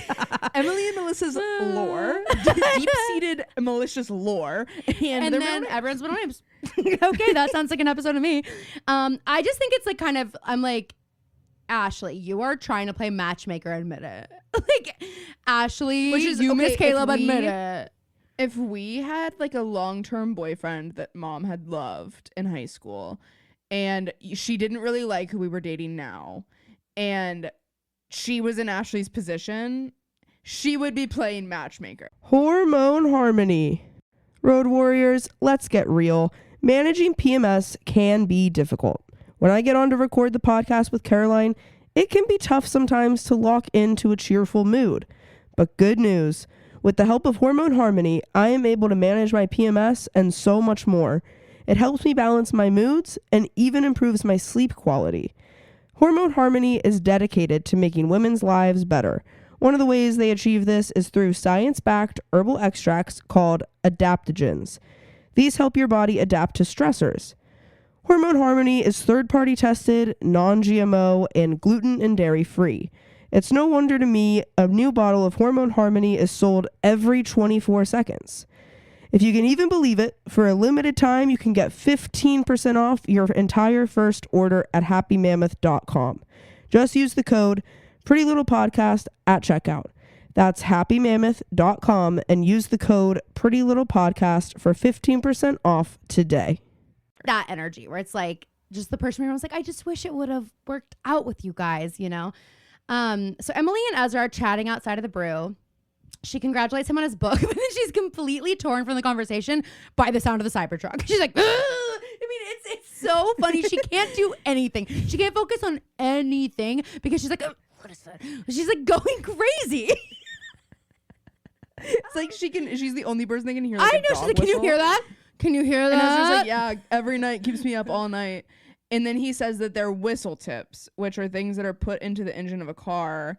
Speaker 2: Emily and Melissa's lore. Deep-seated malicious lore.
Speaker 1: And then everyone's middle names. Okay, that sounds like an episode of me. I just think it's like kind of, I'm like, Ashley, you are trying to play matchmaker, admit it. Like, Ashley,
Speaker 2: Which is,
Speaker 1: you
Speaker 2: okay,
Speaker 1: miss Caleb,
Speaker 2: if we-
Speaker 1: admit it.
Speaker 2: If we had like a long-term boyfriend that mom had loved in high school and she didn't really like who we were dating now and she was in Ashley's position, she would be playing matchmaker.
Speaker 4: Hormone harmony. Road warriors, let's get real. Managing PMS can be difficult. When I get on to record the podcast with Caroline, it can be tough sometimes to lock into a cheerful mood. But good news, with the help of Hormone Harmony, I am able to manage my PMS and so much more. It helps me balance my moods and even improves my sleep quality. Hormone Harmony is dedicated to making women's lives better. One of the ways they achieve this is through science-backed herbal extracts called adaptogens. These help your body adapt to stressors. Hormone Harmony is third-party tested, non-GMO, and gluten and dairy-free. It's no wonder to me a new bottle of Hormone Harmony is sold every 24 seconds. If you can even believe it, for a limited time you can get 15% off your entire first order at happymammoth.com. Just use the code PrettyLittlePodcast at checkout. That's happymammoth.com and use the code PrettyLittlePodcast for 15% off today.
Speaker 1: That energy where it's like, just the person who was like, I just wish it would have worked out with you guys, you know? So Emily and Ezra are chatting outside of the brew. She congratulates him on his book, but then she's completely torn from the conversation by the sound of the Cybertruck. She's like, ugh! I mean, it's so funny. She can't do anything. She can't focus on anything because she's like, what is that? She's like going crazy.
Speaker 2: It's like she's the only person that can hear like,
Speaker 1: I
Speaker 2: a
Speaker 1: know.
Speaker 2: dog
Speaker 1: She's like, can you
Speaker 2: whistle.
Speaker 1: hear that? Can you hear
Speaker 2: And
Speaker 1: that?
Speaker 2: Ezra's like, yeah, every night keeps me up all night. And then he says that they're whistle tips, which are things that are put into the engine of a car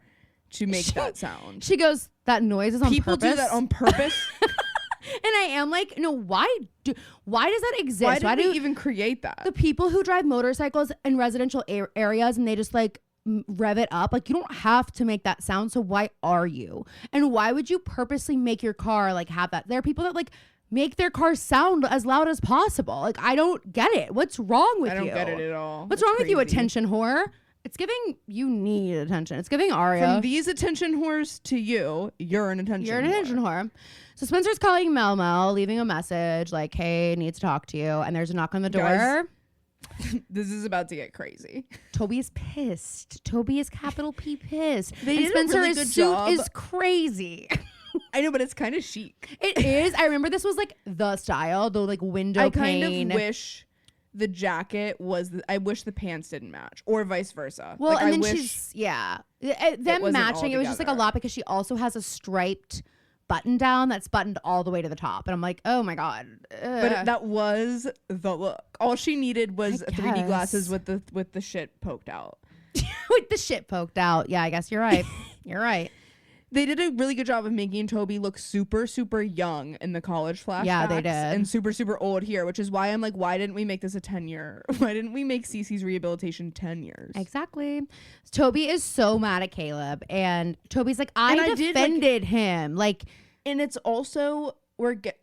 Speaker 2: to make that sound.
Speaker 1: She goes, that noise is on
Speaker 2: People
Speaker 1: purpose.
Speaker 2: do that on purpose.
Speaker 1: And I am like, no, why does that exist?
Speaker 2: Why did
Speaker 1: do
Speaker 2: we even create that?
Speaker 1: the people who drive motorcycles in residential areas and they just like rev it up, like you don't have to make that sound, so why are you? And why would you purposely make your car like have that? There are people that like make their cars sound as loud as possible. Like, I don't get it. What's wrong with you?
Speaker 2: I don't get it at all.
Speaker 1: What's
Speaker 2: It's
Speaker 1: wrong with you,
Speaker 2: crazy.
Speaker 1: attention whore? It's giving, you need attention. It's giving Aria.
Speaker 2: From these attention whores to you're an attention
Speaker 1: You're an
Speaker 2: whore.
Speaker 1: attention whore. So Spencer's calling Mel, leaving a message like, hey, needs to talk to you. And there's a knock on the door.
Speaker 2: Guys. This is about to get crazy.
Speaker 1: Toby is pissed. Toby is capital P pissed.
Speaker 2: They
Speaker 1: and
Speaker 2: did a
Speaker 1: Spencer,
Speaker 2: really
Speaker 1: his
Speaker 2: good
Speaker 1: suit
Speaker 2: job.
Speaker 1: is crazy.
Speaker 2: I know, but it's kind of chic.
Speaker 1: It is. I remember this was like the style, the like window
Speaker 2: I
Speaker 1: pane.
Speaker 2: kind of wish the jacket was. I wish the pants didn't match, or vice versa.
Speaker 1: Well,
Speaker 2: like,
Speaker 1: and
Speaker 2: I
Speaker 1: then
Speaker 2: wish
Speaker 1: she's them
Speaker 2: wasn't
Speaker 1: matching.
Speaker 2: all
Speaker 1: It was just like a
Speaker 2: together.
Speaker 1: lot because she also has a striped button down that's buttoned all the way to the top, and I'm like, oh my god.
Speaker 2: But that was the look. All she needed was
Speaker 1: I
Speaker 2: 3D glasses
Speaker 1: guess.
Speaker 2: with the shit poked out.
Speaker 1: with the shit poked out. Yeah, I guess you're right. You're right.
Speaker 2: They did a really good job of making Toby look super, super young in the college flashbacks.
Speaker 1: Yeah, they did.
Speaker 2: And super, super old here, which is why I'm like, why didn't we make this a 10-year? Why didn't we make Cece's rehabilitation 10 years?
Speaker 1: Exactly. Toby is so mad at Caleb, and Toby's like,
Speaker 2: And
Speaker 1: I
Speaker 2: I did, like-
Speaker 1: defended him. Like,
Speaker 2: And it's also,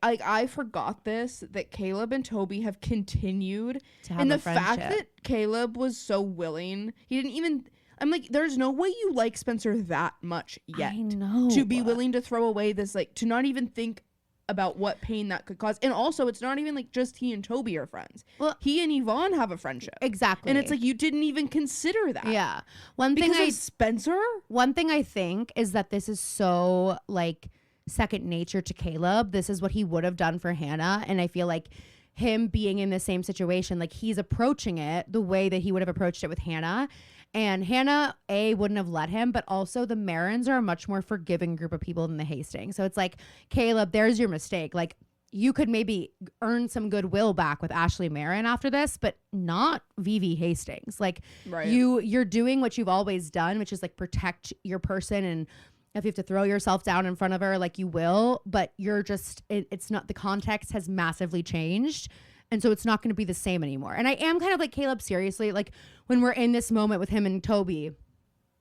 Speaker 2: I forgot this, that Caleb and Toby have continued.
Speaker 1: to have
Speaker 2: And
Speaker 1: a
Speaker 2: the fact
Speaker 1: friendship.
Speaker 2: that Caleb was so willing, he didn't even, I'm like, there's no way you like Spencer that much yet.
Speaker 1: I know.
Speaker 2: To be willing to throw away this, like, to not even think about what pain that could cause. And also, it's not even like just he and Toby are friends.
Speaker 1: Well,
Speaker 2: He and Yvonne have a friendship.
Speaker 1: exactly.
Speaker 2: And it's like, you didn't even consider that.
Speaker 1: yeah. One
Speaker 2: Because
Speaker 1: thing
Speaker 2: of Spencer?
Speaker 1: One thing I think is that this is so like second nature to Caleb. This is what he would have done for Hannah. And I feel like him being in the same situation, like he's approaching it the way that he would have approached it with Hannah. And Hannah, wouldn't have let him, but also the Marins are a much more forgiving group of people than the Hastings. So it's like, Caleb, there's your mistake. Like, you could maybe earn some goodwill back with Ashley Marin after this, but not Vivi Hastings. Like
Speaker 2: Right.
Speaker 1: you're doing what you've always done, which is like protect your person, and if you have to throw yourself down in front of her, like you will, but you're just it's not, the context has massively changed. And so it's not going to be the same anymore. And I am kind of like, Caleb, seriously, like when we're in this moment with him and Toby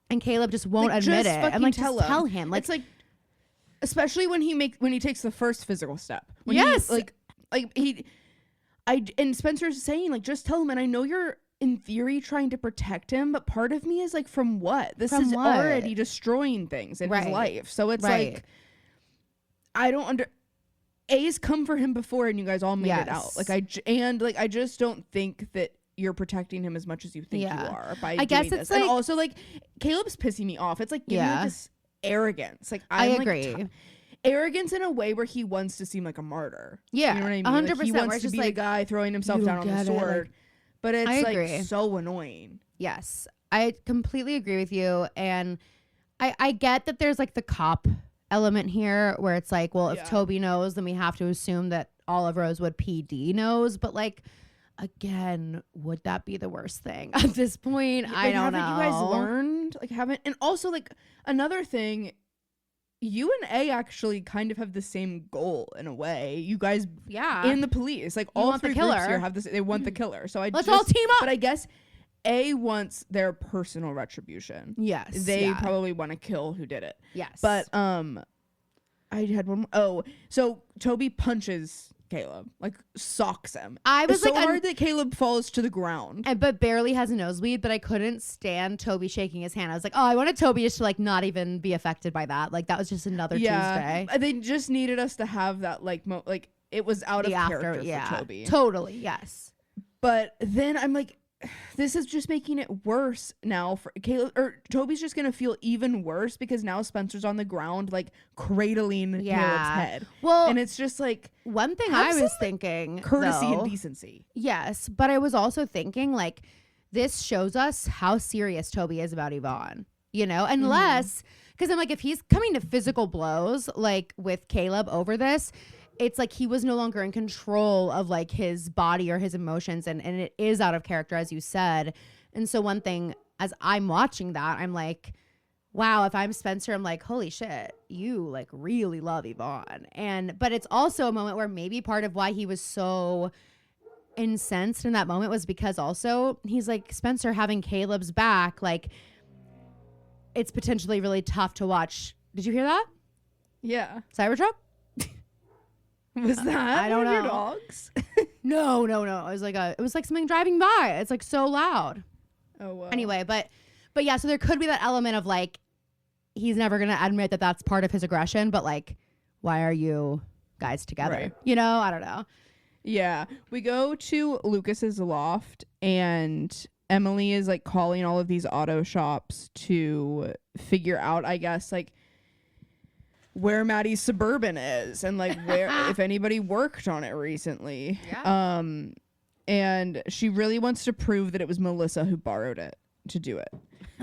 Speaker 1: and Caleb just won't
Speaker 2: Like,
Speaker 1: admit
Speaker 2: just
Speaker 1: it.
Speaker 2: fucking
Speaker 1: I'm like,
Speaker 2: tell
Speaker 1: just
Speaker 2: him.
Speaker 1: tell him. Like,
Speaker 2: It's like, especially when he takes the first physical step. When
Speaker 1: Yes.
Speaker 2: and Spencer's saying, like, just tell him. And I know you're in theory trying to protect him, but part of me is like, from what? This
Speaker 1: From
Speaker 2: is
Speaker 1: what?
Speaker 2: already destroying things in his
Speaker 1: Right.
Speaker 2: life. So it's
Speaker 1: Right.
Speaker 2: like, I don't A's come for him before, and you guys all made it out.
Speaker 1: Yes.
Speaker 2: Like I just don't think that you're protecting him as much as you think
Speaker 1: Yeah.
Speaker 2: you are by
Speaker 1: I guess
Speaker 2: doing
Speaker 1: it's
Speaker 2: this. And
Speaker 1: like-
Speaker 2: also, like, Caleb's pissing me off. It's like giving
Speaker 1: Yeah.
Speaker 2: like this arrogance. Like
Speaker 1: I
Speaker 2: I'm,
Speaker 1: agree.
Speaker 2: Like, arrogance in a way where he wants to seem like a martyr.
Speaker 1: Yeah,
Speaker 2: you know what I mean.
Speaker 1: 100%,
Speaker 2: Like, he
Speaker 1: where
Speaker 2: wants
Speaker 1: it's
Speaker 2: to
Speaker 1: just
Speaker 2: be
Speaker 1: like,
Speaker 2: the guy throwing himself
Speaker 1: you
Speaker 2: down on the
Speaker 1: get it,
Speaker 2: sword.
Speaker 1: like-
Speaker 2: But it's
Speaker 1: I
Speaker 2: like
Speaker 1: agree.
Speaker 2: so annoying.
Speaker 1: yes, I completely agree with you. And I get that there's like the cop element here where it's like, well, if
Speaker 2: Yeah.
Speaker 1: Toby knows, then we have to assume that all of Rosewood PD knows. But like, again, would that be the worst thing at this point? I
Speaker 2: Like,
Speaker 1: don't know.
Speaker 2: haven't you guys learned? Like, haven't? And also, like, another thing, you and A actually kind of have the same goal in a way. You guys
Speaker 1: Yeah.
Speaker 2: in the police, like, all
Speaker 1: want the
Speaker 2: three groups
Speaker 1: killer.
Speaker 2: here have this. They want the killer. So
Speaker 1: Let's all team up.
Speaker 2: But I guess A wants their personal retribution.
Speaker 1: Yes.
Speaker 2: They
Speaker 1: yeah.
Speaker 2: probably want to kill who did it.
Speaker 1: Yes.
Speaker 2: But I had one more. Oh, so Toby punches Caleb, like socks him.
Speaker 1: I was
Speaker 2: It's so
Speaker 1: like,
Speaker 2: hard that Caleb falls to the ground.
Speaker 1: but barely has a nosebleed, but I couldn't stand Toby shaking his hand. I was like, oh, I wanted Toby just to like not even be affected by that. Like that was just another Tuesday.
Speaker 2: They just needed us to have that like like it was out
Speaker 1: The
Speaker 2: of
Speaker 1: after,
Speaker 2: character
Speaker 1: yeah,
Speaker 2: for Toby.
Speaker 1: totally, yes.
Speaker 2: But then I'm like, this is just making it worse now for Caleb, or Toby's just gonna feel even worse because now Spencer's on the ground like cradling Caleb's head.
Speaker 1: Well,
Speaker 2: And it's just like
Speaker 1: one thing
Speaker 2: have
Speaker 1: I
Speaker 2: some,
Speaker 1: was
Speaker 2: like,
Speaker 1: thinking,
Speaker 2: courtesy
Speaker 1: though,
Speaker 2: and decency.
Speaker 1: yes, but I was also thinking like this shows us how serious Toby is about Yvonne, you know, unless because I'm like, if he's coming to physical blows like with Caleb over this, it's like he was no longer in control of like his body or his emotions, and it is out of character, as you said. And so one thing, as I'm watching that, I'm like, wow, if I'm Spencer, I'm like, holy shit, you like really love Yvonne. But it's also a moment where maybe part of why he was so incensed in that moment was because also he's like, Spencer, having Caleb's back, like it's potentially really tough to watch. Did you hear that?
Speaker 2: Yeah.
Speaker 1: Cybertruck?
Speaker 2: Was that
Speaker 1: I don't
Speaker 2: one of your
Speaker 1: know.
Speaker 2: dogs?
Speaker 1: No. It was like something driving by. It's like so loud.
Speaker 2: Oh wow.
Speaker 1: Anyway, but yeah, so there could be that element of like he's never going to admit that that's part of his aggression, but like why are you guys together?
Speaker 2: Right.
Speaker 1: You know, I don't know.
Speaker 2: Yeah. We go to Lucas's loft and Emily is like calling all of these auto shops to figure out, I guess, like where Maddie's Suburban is and like where if anybody worked on it recently.
Speaker 1: Yeah.
Speaker 2: And she really wants to prove that it was Melissa who borrowed it to do it.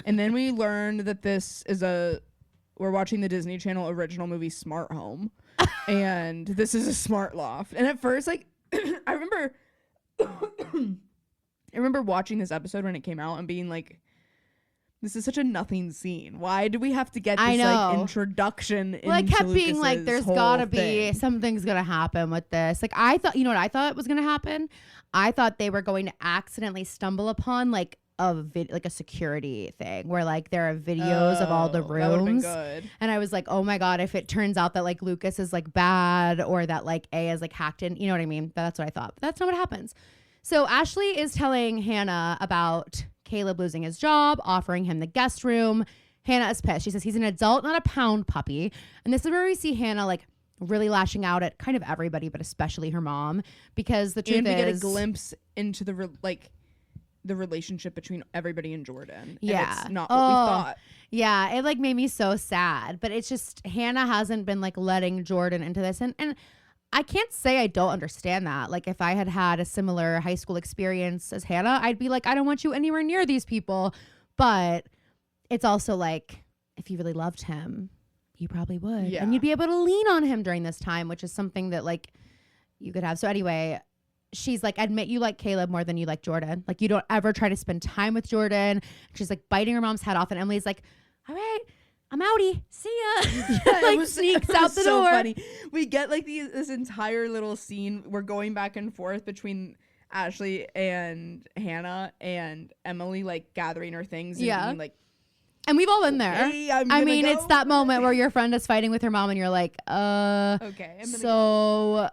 Speaker 2: And then we learned that this is we're watching the Disney Channel original movie Smart Home. And this is a smart loft. And at first, like I remember watching this episode when it came out and being like, this is such a nothing scene. Why do we have to get this
Speaker 1: I know.
Speaker 2: like introduction
Speaker 1: Well, I
Speaker 2: into
Speaker 1: kept being like,
Speaker 2: Lucas's
Speaker 1: there's
Speaker 2: whole
Speaker 1: gotta be
Speaker 2: thing?
Speaker 1: something's gonna happen with this. Like I thought, you know what I thought was gonna happen? I thought they were going to accidentally stumble upon like like a security thing where like there are videos of all the
Speaker 2: Oh, that would've been
Speaker 1: rooms.
Speaker 2: good.
Speaker 1: And I was like, oh my God, if it turns out that like Lucas is like bad or that like A is like hacked in, you know what I mean? That's what I thought. But that's not what happens. So Ashley is telling Hannah about Caleb losing his job, offering him the guest room. Hannah is pissed. She says he's an adult, not a pound puppy. And this is where we see Hannah like really lashing out at kind of everybody, but especially her mom, because the truth
Speaker 2: And we
Speaker 1: is,
Speaker 2: get a glimpse into the relationship between everybody and Jordan.
Speaker 1: Yeah.
Speaker 2: And it's not what we thought.
Speaker 1: Yeah, it like made me so sad. But it's just Hannah hasn't been like letting Jordan into this. And I can't say I don't understand that. Like if I had had a similar high school experience as Hannah, I'd be like, I don't want you anywhere near these people. But it's also like, if you really loved him, you probably would.
Speaker 2: Yeah.
Speaker 1: And you'd be able to lean on him during this time, which is something that like you could have. So anyway, she's like, admit you like Caleb more than you like Jordan. Like, you don't ever try to spend time with Jordan. She's like biting her mom's head off, and Emily's like, all right, I'm outie. See ya. Like, sneaks out the door.
Speaker 2: Funny. We get like this entire little scene. We're going back and forth between Ashley and Hannah and Emily, like gathering her things. And being like,
Speaker 1: and we've all been there.
Speaker 2: Hey,
Speaker 1: I mean, it's that moment where your friend is fighting with her mom and you're like,
Speaker 2: okay.
Speaker 1: So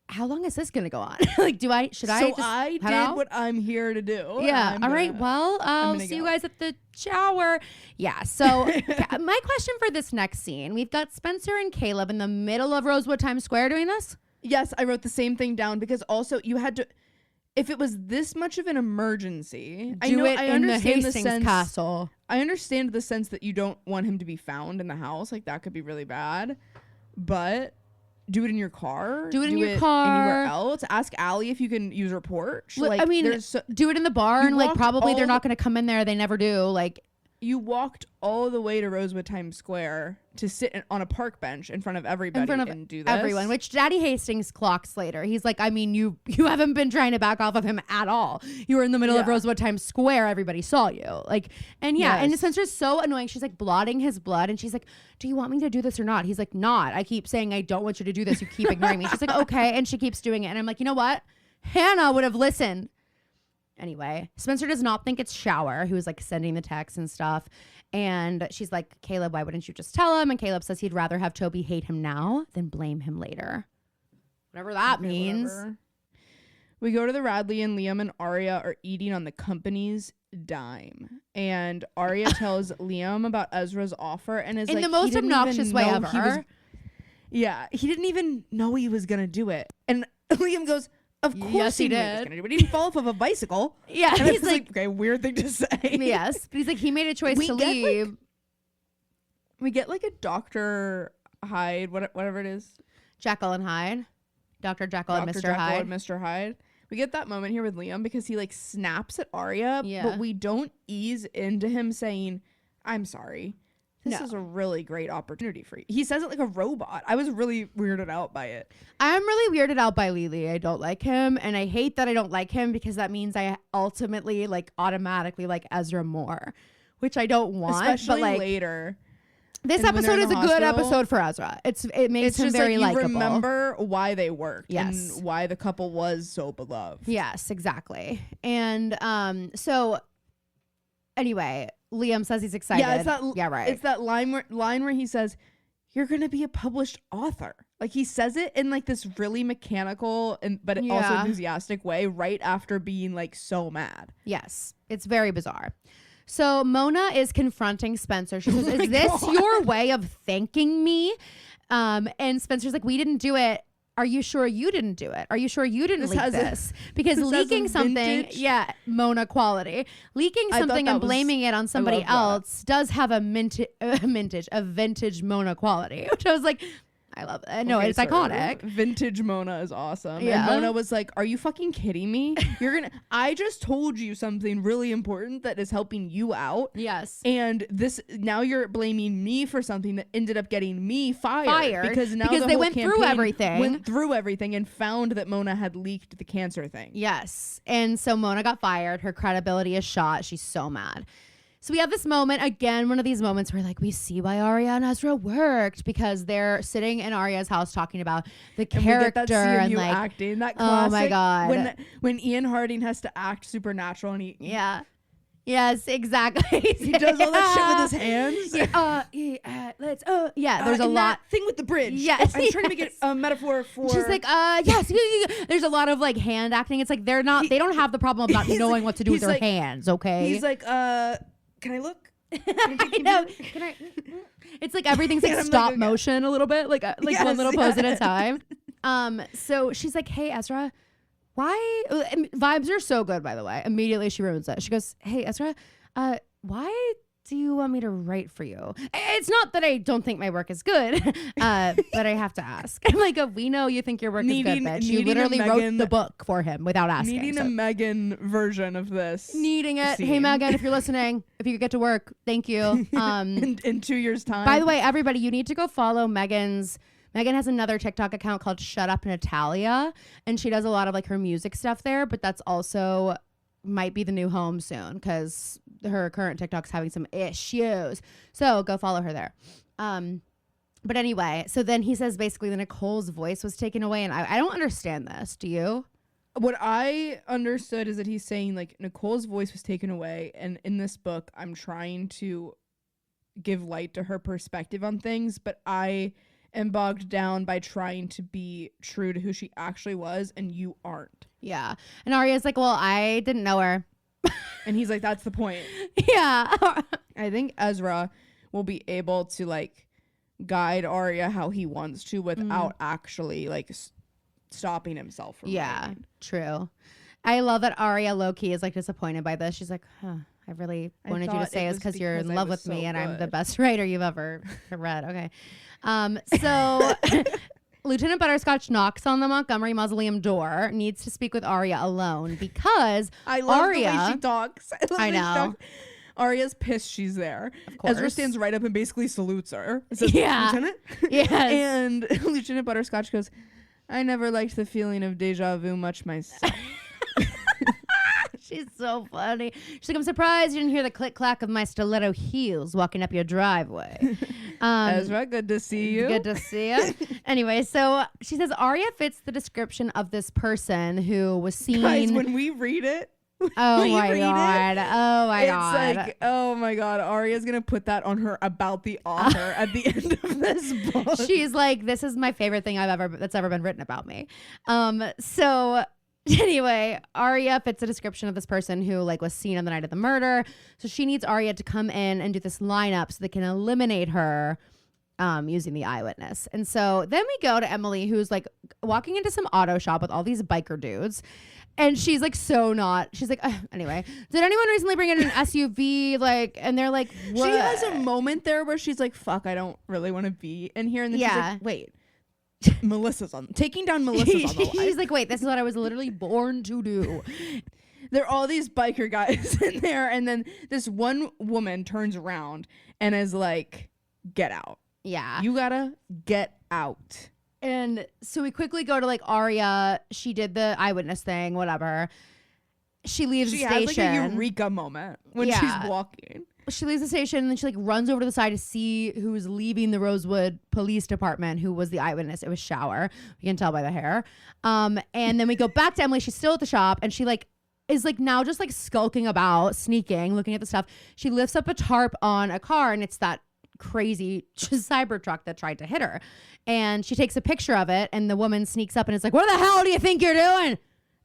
Speaker 1: how long is this going to go on? Like, should I
Speaker 2: did
Speaker 1: out?
Speaker 2: what I'm here to do.
Speaker 1: Yeah. All right. Well, I'll see you guys at the shower. Yeah. So my question for this next scene, we've got Spencer and Caleb in the middle of Rosewood Times Square doing this.
Speaker 2: Yes. I wrote the same thing down because also you had to, if it was this much of an emergency,
Speaker 1: I understand the Hastings Castle.
Speaker 2: I understand the sense that you don't want him to be found in the house. Like, that could be really bad. But do it in your car.
Speaker 1: Do it in your car.
Speaker 2: Anywhere else. Ask Allie if you can use her porch.
Speaker 1: Like, I mean, do it in the barn. Like, probably they're not going to come in there. They never do. Like,
Speaker 2: you walked all the way to Rosewood Times Square to sit on a park bench in front of everybody and do this.
Speaker 1: Everyone, which Daddy Hastings clocks later. He's like, I mean, you haven't been trying to back off of him at all. You were in the middle of Rosewood Times Square. Everybody saw you. Like, and and Spencer's so annoying. She's like blotting his blood, and she's like, do you want me to do this or not? He's like, not. I keep saying I don't want you to do this. You keep ignoring me. She's like, okay, and she keeps doing it. And I'm like, you know what? Hannah would have listened. Anyway, Spencer does not think it's Shower who's like sending the texts and stuff. And she's like, Caleb, why wouldn't you just tell him? And Caleb says he'd rather have Toby hate him now than blame him later. Whatever that means.
Speaker 2: Whatever. We go to the Radley, and Liam and Arya are eating on the company's dime. And Arya tells Liam about Ezra's offer and is
Speaker 1: in
Speaker 2: like,
Speaker 1: the most obnoxious way ever.
Speaker 2: He didn't even know he was going to do it. And Liam goes, of course
Speaker 1: yes, he
Speaker 2: knew
Speaker 1: did.
Speaker 2: He was gonna do it. He didn't fall off of a bicycle.
Speaker 1: Yeah,
Speaker 2: and
Speaker 1: he's like,
Speaker 2: okay, weird thing to say.
Speaker 1: Yes, but he's like, he made a choice to leave.
Speaker 2: We get like a Dr. Hyde, whatever it is.
Speaker 1: Jekyll and Hyde. Dr. Jekyll and Mr.
Speaker 2: Jekyll
Speaker 1: Hyde.
Speaker 2: And Mr. Hyde. We get that moment here with Liam because he like snaps at Arya, but we don't ease into him saying, I'm sorry. This is a really great opportunity for you. He says it like a robot. I was really weirded out by it.
Speaker 1: I'm really weirded out by Lily. I don't like him, and I hate that I don't like him because that means I ultimately like automatically like Ezra more, which I don't want.
Speaker 2: Especially
Speaker 1: but, like,
Speaker 2: later.
Speaker 1: This episode is a good episode for Ezra. It makes him very likable.
Speaker 2: You remember why they worked
Speaker 1: yes.
Speaker 2: and why the couple was so beloved.
Speaker 1: Yes, exactly. And so anyway, Liam says he's excited.
Speaker 2: Yeah, it's that.
Speaker 1: Yeah, right.
Speaker 2: It's that line where he says, "You're gonna be a published author." Like, he says it in like this really mechanical but also enthusiastic way, right after being like so mad.
Speaker 1: Yes, it's very bizarre. So Mona is confronting Spencer. She says, "Is this your way of thanking me?" And Spencer's like, "We didn't do it. Are you sure you didn't do it? Are you sure you didn't leak this? Because leaking something, Mona quality. Leaking something and blaming it on somebody else does have a vintage Mona quality." Which I was like, I love it. No, it's iconic.
Speaker 2: Vintage Mona is awesome.
Speaker 1: Yeah.
Speaker 2: And Mona was like, are you fucking kidding me? I just told you something really important that is helping you out.
Speaker 1: Yes.
Speaker 2: And now you're blaming me for something that ended up getting me fired. Because
Speaker 1: they went through
Speaker 2: everything and found that Mona had leaked the cancer thing.
Speaker 1: Yes. And so Mona got fired. Her credibility is shot. She's so mad. So we have this moment, again, one of these moments where like we see why Arya and Ezra worked, because they're sitting in Arya's house talking about the character and like
Speaker 2: acting, that classic,
Speaker 1: oh my God.
Speaker 2: When Ian Harding has to act supernatural and he
Speaker 1: yes, exactly.
Speaker 2: He does all that shit with his hands.
Speaker 1: There's a lot
Speaker 2: thing with the bridge.
Speaker 1: Yes,
Speaker 2: I'm trying to make it a metaphor for.
Speaker 1: She's like, yes. There's a lot of like hand acting. It's like they don't have the problem of not knowing what to do with their hands. Okay.
Speaker 2: He's like, can I look?
Speaker 1: I know. Can I? It's like everything's like stop motion a little bit, like one little pose at a time. So she's like, hey Ezra, why? Vibes are so good, by the way. Immediately she ruins it. She goes, hey Ezra, why do you want me to write for you? It's not that I don't think my work is good, but I have to ask. I'm like, we know you think your work is good, bitch. You literally wrote the book for him without asking.
Speaker 2: Needing a Megan version of this.
Speaker 1: Needing it. Scene. Hey, Megan, if you're listening, if you could get to work, thank you.
Speaker 2: In 2 years' time.
Speaker 1: By the way, everybody, you need to go follow Megan's Megan has another TikTok account called Shut Up Natalia, and she does a lot of like her music stuff there, but that's also might be the new home soon because her current TikTok's having some issues. So go follow her there. But anyway, so then he says basically that Nicole's voice was taken away, and I don't understand this. Do you?
Speaker 2: What I understood is that he's saying like Nicole's voice was taken away, and in this book I'm trying to give light to her perspective on things, but I am bogged down by trying to be true to who she actually was, and you aren't.
Speaker 1: Yeah. And Arya's like, well, I didn't know her.
Speaker 2: And he's like, that's the point.
Speaker 1: Yeah.
Speaker 2: I think Ezra will be able to like guide Arya how he wants to without actually like stopping himself from writing.
Speaker 1: True. I love that Arya low-key is like disappointed by this. She's like, huh, I really wanted you to say it's because you're in love with me and I'm the best writer you've ever read. Okay. So Lieutenant Butterscotch knocks on the Montgomery Mausoleum door, needs to speak with Arya alone because
Speaker 2: I love
Speaker 1: Arya,
Speaker 2: the way she talks.
Speaker 1: I know.
Speaker 2: Arya's pissed she's there.
Speaker 1: Of course.
Speaker 2: Ezra stands right up and basically salutes her. Says,
Speaker 1: Yeah.
Speaker 2: Lieutenant?
Speaker 1: Yes.
Speaker 2: And Lieutenant Butterscotch goes, I never liked the feeling of deja vu much myself.
Speaker 1: She's so funny. She's like, I'm surprised you didn't hear the click-clack of my stiletto heels walking up your driveway.
Speaker 2: Ezra, good to see you.
Speaker 1: Good to see you. Anyway, so she says Arya fits the description of this person who was seen.
Speaker 2: Guys, when we read it,
Speaker 1: oh
Speaker 2: when you
Speaker 1: my
Speaker 2: read
Speaker 1: god! Oh my
Speaker 2: it's
Speaker 1: god!
Speaker 2: like, oh my god, Arya's gonna put that on her about the author at the end of this book.
Speaker 1: She's like, this is my favorite thing that's ever been written about me. So anyway, Arya fits the description of this person who like was seen on the night of the murder. So she needs Arya to come in and do this lineup so they can eliminate her using the eyewitness. And so then we go to Emily, who's like walking into some auto shop with all these biker dudes. And she's like, so not. She's like, anyway, did anyone recently bring in an SUV? Like, and they're like, what?
Speaker 2: She has a moment there where she's like, fuck, I don't really want to be in here. And then she's like, wait, taking down Melissa's on the line.
Speaker 1: She's like, wait, this is what I was literally born to do.
Speaker 2: There are all these biker guys in there. And then this one woman turns around and is like, get out.
Speaker 1: Yeah.
Speaker 2: You gotta get out.
Speaker 1: And so we quickly go to like Arya. She did the eyewitness thing, whatever. She leaves the station.
Speaker 2: She has like a eureka moment when she's walking.
Speaker 1: She leaves the station and then she like runs over to the side to see who's leaving the Rosewood Police Department, who was the eyewitness. It was Shower. You can tell by the hair. And then we go back to Emily. She's still at the shop and she like is like now just like skulking about, sneaking, looking at the stuff. She lifts up a tarp on a car and it's that crazy Cybertruck that tried to hit her. And she takes a picture of it and the woman sneaks up and is like, what the hell do you think you're doing?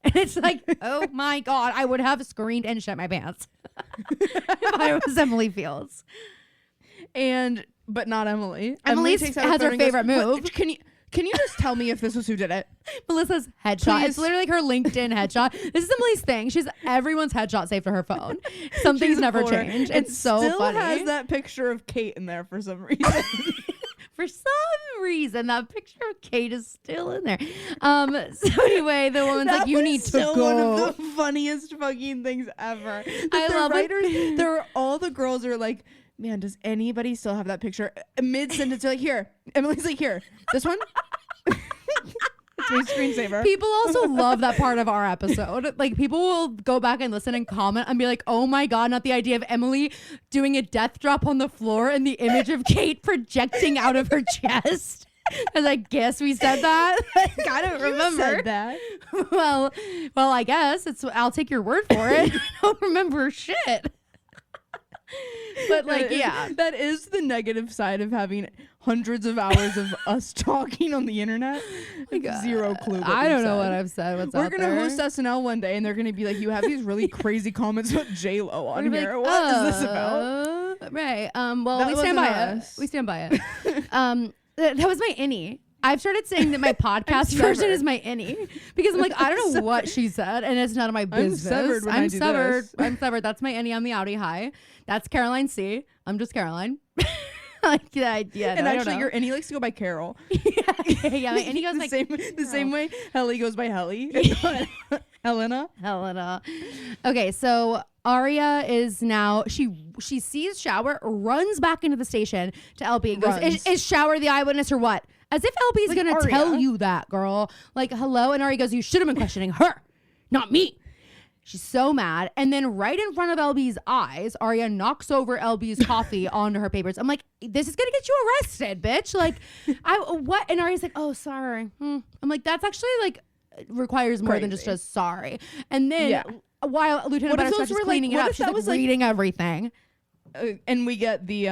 Speaker 1: And it's like, oh my God, I would have screamed and shit my pants if I was Emily Fields.
Speaker 2: But not Emily.
Speaker 1: Emily
Speaker 2: takes out
Speaker 1: has
Speaker 2: her
Speaker 1: her
Speaker 2: phone and
Speaker 1: favorite
Speaker 2: goes,
Speaker 1: move.
Speaker 2: Can you just tell me if this was who did it?
Speaker 1: Melissa's headshot.
Speaker 2: Please.
Speaker 1: It's literally like her LinkedIn headshot. This is Emily's thing. She's everyone's headshot saved to her phone. Something's never changed. It's so
Speaker 2: still
Speaker 1: funny.
Speaker 2: Has that picture of Kate in there for some reason.
Speaker 1: For some reason, that picture of Kate is still in there. So anyway, the woman's like, "You need to go."
Speaker 2: One of the funniest fucking things ever.
Speaker 1: I love
Speaker 2: writers,
Speaker 1: it.
Speaker 2: There are all the girls are like, man, does anybody still have that picture? Mid sentence, they're like, here. Emily's like, here. This one. It's my screensaver.
Speaker 1: People also love that part of our episode. Like, people will go back and listen and comment and be like, oh my God, not the idea of Emily doing a death drop on the floor and the image of Kate projecting out of her chest. Because I guess we said that. I don't remember.
Speaker 2: Said that.
Speaker 1: Well, I guess I'll take your word for it. I don't remember shit. But like, yeah,
Speaker 2: that is the negative side of having hundreds of hours of us talking on the internet. Like zero clue.
Speaker 1: I don't know what I've said. We're
Speaker 2: gonna host SNL one day, and they're gonna be like, "You have these really crazy comments about J-Lo on here.
Speaker 1: Like,
Speaker 2: what is this about?"
Speaker 1: Right. Well,
Speaker 2: That
Speaker 1: we stand by
Speaker 2: us.
Speaker 1: it. We stand by it. That was my innie. I've started saying that my podcast version is my innie because I'm like, I don't know what she said, and it's none of my business.
Speaker 2: severed when I do
Speaker 1: severed.
Speaker 2: this.
Speaker 1: I'm severed. That's my innie on the Audi High. That's Caroline C. I'm just Caroline. Like, yeah,
Speaker 2: And
Speaker 1: I don't
Speaker 2: actually,
Speaker 1: know.
Speaker 2: your innie likes to go by Carol.
Speaker 1: yeah, my innie goes
Speaker 2: the
Speaker 1: like
Speaker 2: same way Helly goes by Helly. Helena.
Speaker 1: Okay, so Arya is now she sees Shower, runs back into the station to LB and goes,
Speaker 2: Runs.
Speaker 1: is Shower the eyewitness or what? As if LB's
Speaker 2: Like,
Speaker 1: gonna
Speaker 2: Aria.
Speaker 1: tell you that, girl. Like, hello. And Aria goes, you should have been questioning her, not me. She's so mad. And then right in front of LB's eyes, Aria knocks over LB's coffee onto her papers. I'm like, this is going to get you arrested, bitch. Like, what? And Aria's like, oh, sorry. I'm like, that's actually like requires more than just
Speaker 2: Crazy.
Speaker 1: a sorry. And then while Lieutenant
Speaker 2: What if
Speaker 1: Butterscotch
Speaker 2: those
Speaker 1: is
Speaker 2: were,
Speaker 1: cleaning
Speaker 2: like,
Speaker 1: it
Speaker 2: what
Speaker 1: up,
Speaker 2: if
Speaker 1: she's
Speaker 2: that
Speaker 1: like
Speaker 2: was, like-
Speaker 1: reading everything.
Speaker 2: And we get the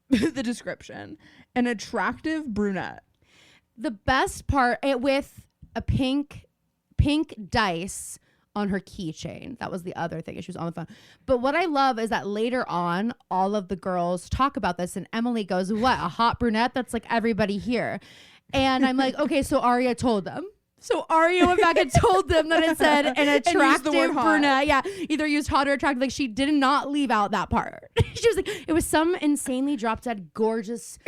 Speaker 2: the description. An attractive brunette.
Speaker 1: The best part, with a pink dice on her keychain. That was the other thing. She was on the phone. But what I love is that later on, all of the girls talk about this, and Emily goes, what, a hot brunette? That's like everybody here. And I'm like, okay, so Aria told them. So Aria went back and told them that it said an attractive
Speaker 2: word hot.
Speaker 1: brunette. Yeah, either used hot or attractive. Like, she did not leave out that part. She was like, it was some insanely drop dead gorgeous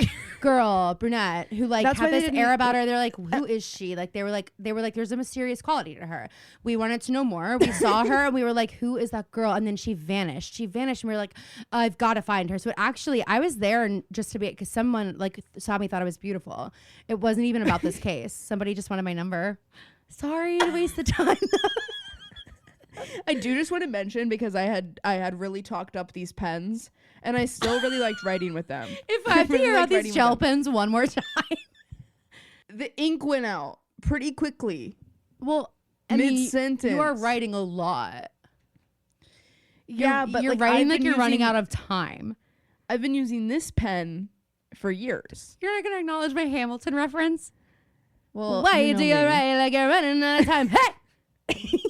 Speaker 1: girl, brunette, who like
Speaker 2: That's
Speaker 1: had
Speaker 2: why they
Speaker 1: this
Speaker 2: didn't-
Speaker 1: air about her. They're like, who is she? Like they were like, there's a mysterious quality to her. We wanted to know more. We saw her and we were like, who is that girl? And then she vanished. And we were like, I've got to find her. So actually, I was there and just to be, because someone like saw me, thought I was beautiful. It wasn't even about this case. Somebody just wanted my number. Sorry to waste the time.
Speaker 2: I do just want to mention, because I had really talked up these pens, and I still really liked writing with them.
Speaker 1: If I have to
Speaker 2: really
Speaker 1: hear
Speaker 2: liked
Speaker 1: out these
Speaker 2: writing with
Speaker 1: gel
Speaker 2: them.
Speaker 1: pens one more time.
Speaker 2: The ink went out pretty quickly.
Speaker 1: Well, I mean,
Speaker 2: Mid-sentence.
Speaker 1: you are writing a lot.
Speaker 2: Yeah, but
Speaker 1: you're
Speaker 2: like,
Speaker 1: writing
Speaker 2: I've
Speaker 1: like
Speaker 2: been
Speaker 1: you're running
Speaker 2: using-
Speaker 1: out of time.
Speaker 2: I've been using this pen for years.
Speaker 1: You're not gonna acknowledge my Hamilton reference.
Speaker 2: Well,
Speaker 1: Why
Speaker 2: you
Speaker 1: do
Speaker 2: know
Speaker 1: you
Speaker 2: me.
Speaker 1: write like you're running out of time? Hey!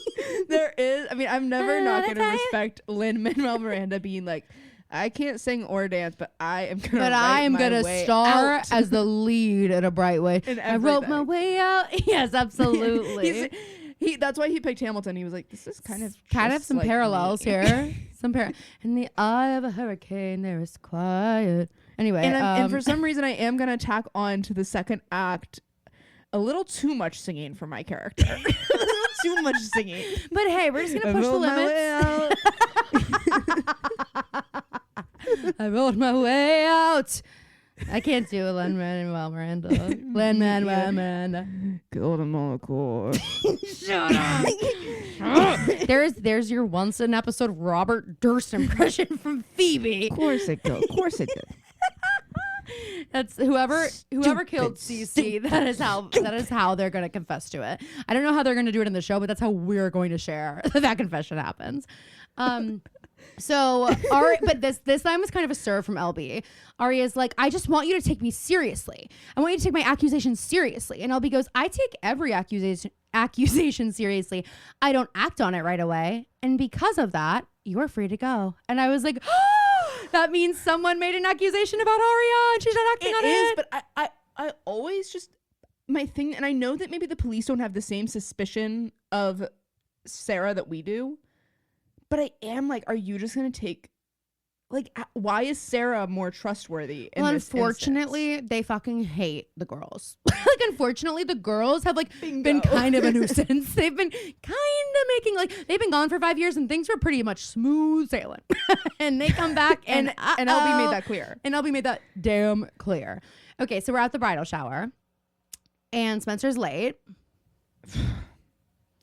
Speaker 2: There is. I mean, I'm never not
Speaker 1: Another
Speaker 2: gonna
Speaker 1: time.
Speaker 2: respect Lin-Manuel Miranda being like, I can't sing or dance, but I am gonna.
Speaker 1: But I am gonna star
Speaker 2: out.
Speaker 1: as the lead in a bright way.
Speaker 2: In
Speaker 1: I wrote my
Speaker 2: everything.
Speaker 1: way out. Yes, absolutely.
Speaker 2: That's why he picked Hamilton. He was like, this is kind of just
Speaker 1: some
Speaker 2: like
Speaker 1: parallels
Speaker 2: me.
Speaker 1: here. In the eye of a hurricane, there is quiet. Anyway,
Speaker 2: And for some reason, I am gonna tack on to the second act a little too much singing for my character. A little too much singing.
Speaker 1: but hey, we're just gonna push the
Speaker 2: Roll my way
Speaker 1: limits.
Speaker 2: out.
Speaker 1: I rolled my way out. I can't do a Lin-Manuel Miranda. Lin-Manuel Miranda.
Speaker 2: Golden molecule.
Speaker 1: Shut up. There's your once an episode Robert Durst impression from Phoebe.
Speaker 2: Of course it did. Of course it did.
Speaker 1: That's whoever killed
Speaker 2: Stupid,
Speaker 1: Cece. That is how they're gonna confess to it. I don't know how they're gonna do it in the show, but that's how we're going to share that confession happens. So but this time was kind of a serve from LB. Aria's like, I just want you to take me seriously. I want you to take my accusations seriously. And LB goes, I take every accusation seriously. I don't act on it right away. And because of that, you're free to go. And I was like, that means someone made an accusation about Aria and she's not acting on it.
Speaker 2: But I always just, my thing, and I know that maybe the police don't have the same suspicion of Sarah that we do, but I am like, are you just going to take, like, why is Sarah more trustworthy in
Speaker 1: Well,
Speaker 2: this
Speaker 1: unfortunately, they fucking hate the girls. Like, unfortunately, the girls have like been
Speaker 2: Bingo.
Speaker 1: kind of a nuisance. They've been kind of making they've been gone for 5 years and things were pretty much smooth sailing. And they come back and
Speaker 2: and LB made that clear.
Speaker 1: And LB made that damn clear. Okay, so we're at the bridal shower, and Spencer's late.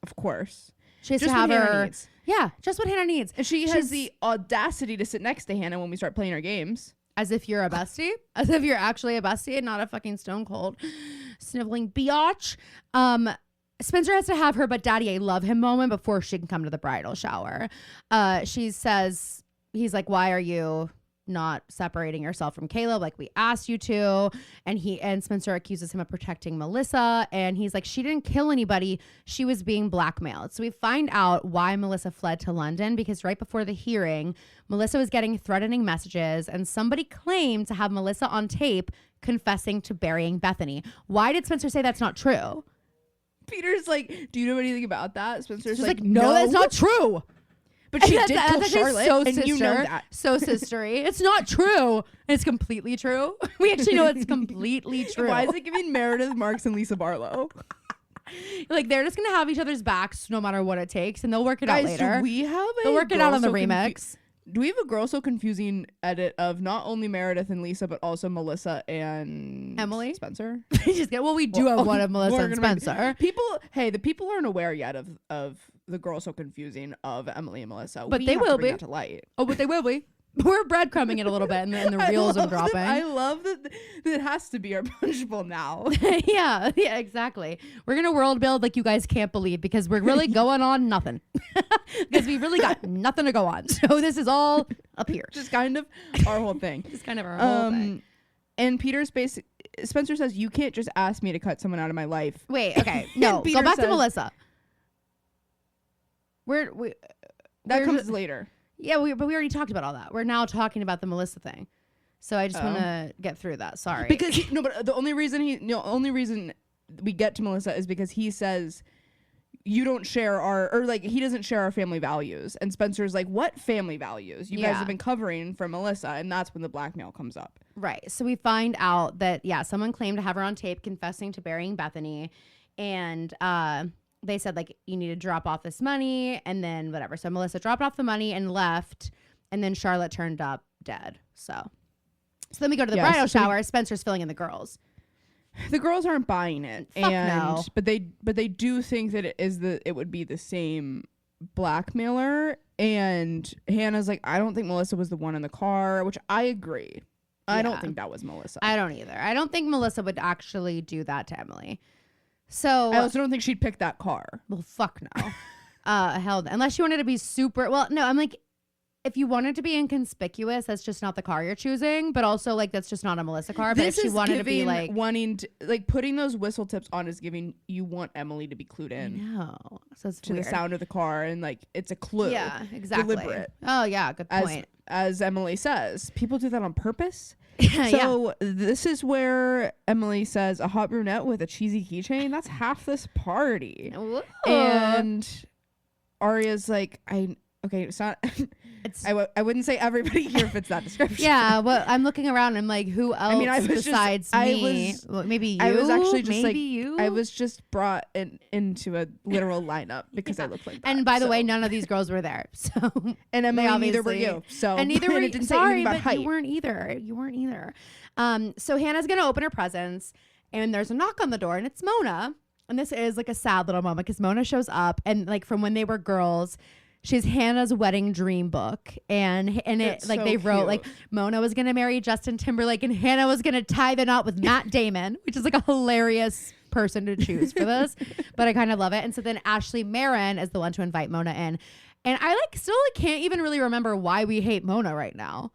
Speaker 2: Of course.
Speaker 1: She has
Speaker 2: Just
Speaker 1: to have
Speaker 2: what Hannah
Speaker 1: her.
Speaker 2: needs.
Speaker 1: Yeah, just what Hannah needs.
Speaker 2: And she
Speaker 1: She's-
Speaker 2: has the audacity to sit next to Hannah when we start playing our games.
Speaker 1: As if you're a bestie, as if you're actually a bestie and not a fucking stone cold sniveling biatch. Spencer has to have her but daddy I love him moment before she can come to the bridal shower. She says, he's like, why are you not separating yourself from Caleb like we asked you to? And Spencer accuses him of protecting Melissa, and he's like, she didn't kill anybody, she was being blackmailed. So we find out why Melissa fled to London, because right before the hearing, Melissa was getting threatening messages and somebody claimed to have Melissa on tape confessing to burying Bethany. Why did Spencer say that's not true?
Speaker 2: Peter's like, do you know anything about that? Spencer's
Speaker 1: She's like, no, that's not true.
Speaker 2: But she
Speaker 1: And
Speaker 2: did
Speaker 1: that's
Speaker 2: kill
Speaker 1: actually
Speaker 2: Charlotte,
Speaker 1: so
Speaker 2: and
Speaker 1: sister,
Speaker 2: you know that.
Speaker 1: so sistery. It's not true. And it's completely true. We actually know it's completely true.
Speaker 2: Why is it giving Meredith Marks and Lisa Barlow?
Speaker 1: Like, they're just gonna have each other's backs no matter what it takes, and they'll work it out
Speaker 2: Guys,
Speaker 1: later.
Speaker 2: do we have a
Speaker 1: They'll work it out
Speaker 2: Girl
Speaker 1: on the
Speaker 2: So
Speaker 1: remix.
Speaker 2: Do we have a Girl So Confusing edit of not only Meredith and Lisa, but also Melissa and
Speaker 1: Emily?
Speaker 2: Spencer?
Speaker 1: Well, we do have one of Melissa
Speaker 2: we're
Speaker 1: and
Speaker 2: gonna make-
Speaker 1: Spencer.
Speaker 2: The people aren't aware yet of the Girl So Confusing of Emily and Melissa.
Speaker 1: But
Speaker 2: We
Speaker 1: they
Speaker 2: have to
Speaker 1: will
Speaker 2: bring
Speaker 1: be.
Speaker 2: that to light.
Speaker 1: Oh, but they will be. We're breadcrumbing it a little bit, and the reels are dropping.
Speaker 2: I love that it has to be our punchable now.
Speaker 1: yeah, exactly. We're gonna world build like you guys can't believe because we're really going on nothing. Because we really got nothing to go on. So this is all up here.
Speaker 2: Just kind of our whole thing.
Speaker 1: Just kind of our whole thing.
Speaker 2: And Spencer says, you can't just ask me to cut someone out of my life.
Speaker 1: Wait, okay. No, go
Speaker 2: Peter
Speaker 1: back to
Speaker 2: says-
Speaker 1: Melissa.
Speaker 2: That comes later.
Speaker 1: Yeah, but we already talked about all that. We're now talking about the Melissa thing. So I just want to get through that. Sorry.
Speaker 2: Because but the only reason we get to Melissa is because he says you don't share he doesn't share our family values. And Spencer's like, what family values? You guys have been covering for Melissa, and that's when the blackmail comes up.
Speaker 1: Right. So we find out that someone claimed to have her on tape confessing to burying Bethany, and they said like you need to drop off this money and then whatever. So Melissa dropped off the money and left, and then Charlotte turned up dead. So then we go to the bridal shower. Spencer's filling in the girls.
Speaker 2: The girls aren't buying it.
Speaker 1: Fuck no.
Speaker 2: But they do think that it would be the same blackmailer. And Hannah's like, I don't think Melissa was the one in the car, which I agree. I don't think that was Melissa.
Speaker 1: I don't either. I don't think Melissa would actually do that to Emily. So
Speaker 2: I also don't think she'd pick that car.
Speaker 1: Well, fuck no. Hell, unless she wanted to be super. Well, no, I'm like, if you wanted to be inconspicuous, that's just not the car you're choosing. But also, like, that's just not a Melissa car. But if she wanted to be like
Speaker 2: wanting to, like, putting those whistle tips on is giving you want Emily to be clued in.
Speaker 1: No, so it's
Speaker 2: to
Speaker 1: weird.
Speaker 2: the sound of the car, and like it's a clue.
Speaker 1: Yeah, exactly.
Speaker 2: Deliberate.
Speaker 1: Oh yeah, good point.
Speaker 2: As Emily says, people do that on purpose.
Speaker 1: Yeah.
Speaker 2: So this is where Emily says a hot brunette with a cheesy keychain. That's half this party.
Speaker 1: Ooh.
Speaker 2: And Aria's like, it's not. I wouldn't say everybody here fits that description.
Speaker 1: Yeah, well, I'm looking around. I'm like, who else besides me? Well, maybe you.
Speaker 2: I was actually just
Speaker 1: maybe you.
Speaker 2: I was just brought into a literal lineup because I look like that.
Speaker 1: And by the way, none of these girls were there. So
Speaker 2: and Emily, neither were
Speaker 1: obviously-
Speaker 2: you. So
Speaker 1: and neither were
Speaker 2: it
Speaker 1: you.
Speaker 2: didn't say
Speaker 1: Sorry,
Speaker 2: anything about
Speaker 1: but
Speaker 2: height.
Speaker 1: you weren't either. You weren't either. So Hannah's gonna open her presents, and there's a knock on the door, and it's Mona. And this is like a sad little moment because Mona shows up, and like from when they were girls. She's Hannah's wedding dream book, and it like
Speaker 2: so
Speaker 1: they wrote
Speaker 2: cute.
Speaker 1: like Mona was gonna marry Justin Timberlake, and Hannah was gonna tie the knot with Matt Damon, which is like a hilarious person to choose for this, but I kind of love it. And so then Ashley Marin is the one to invite Mona in, and I like still can't even really remember why we hate Mona right now.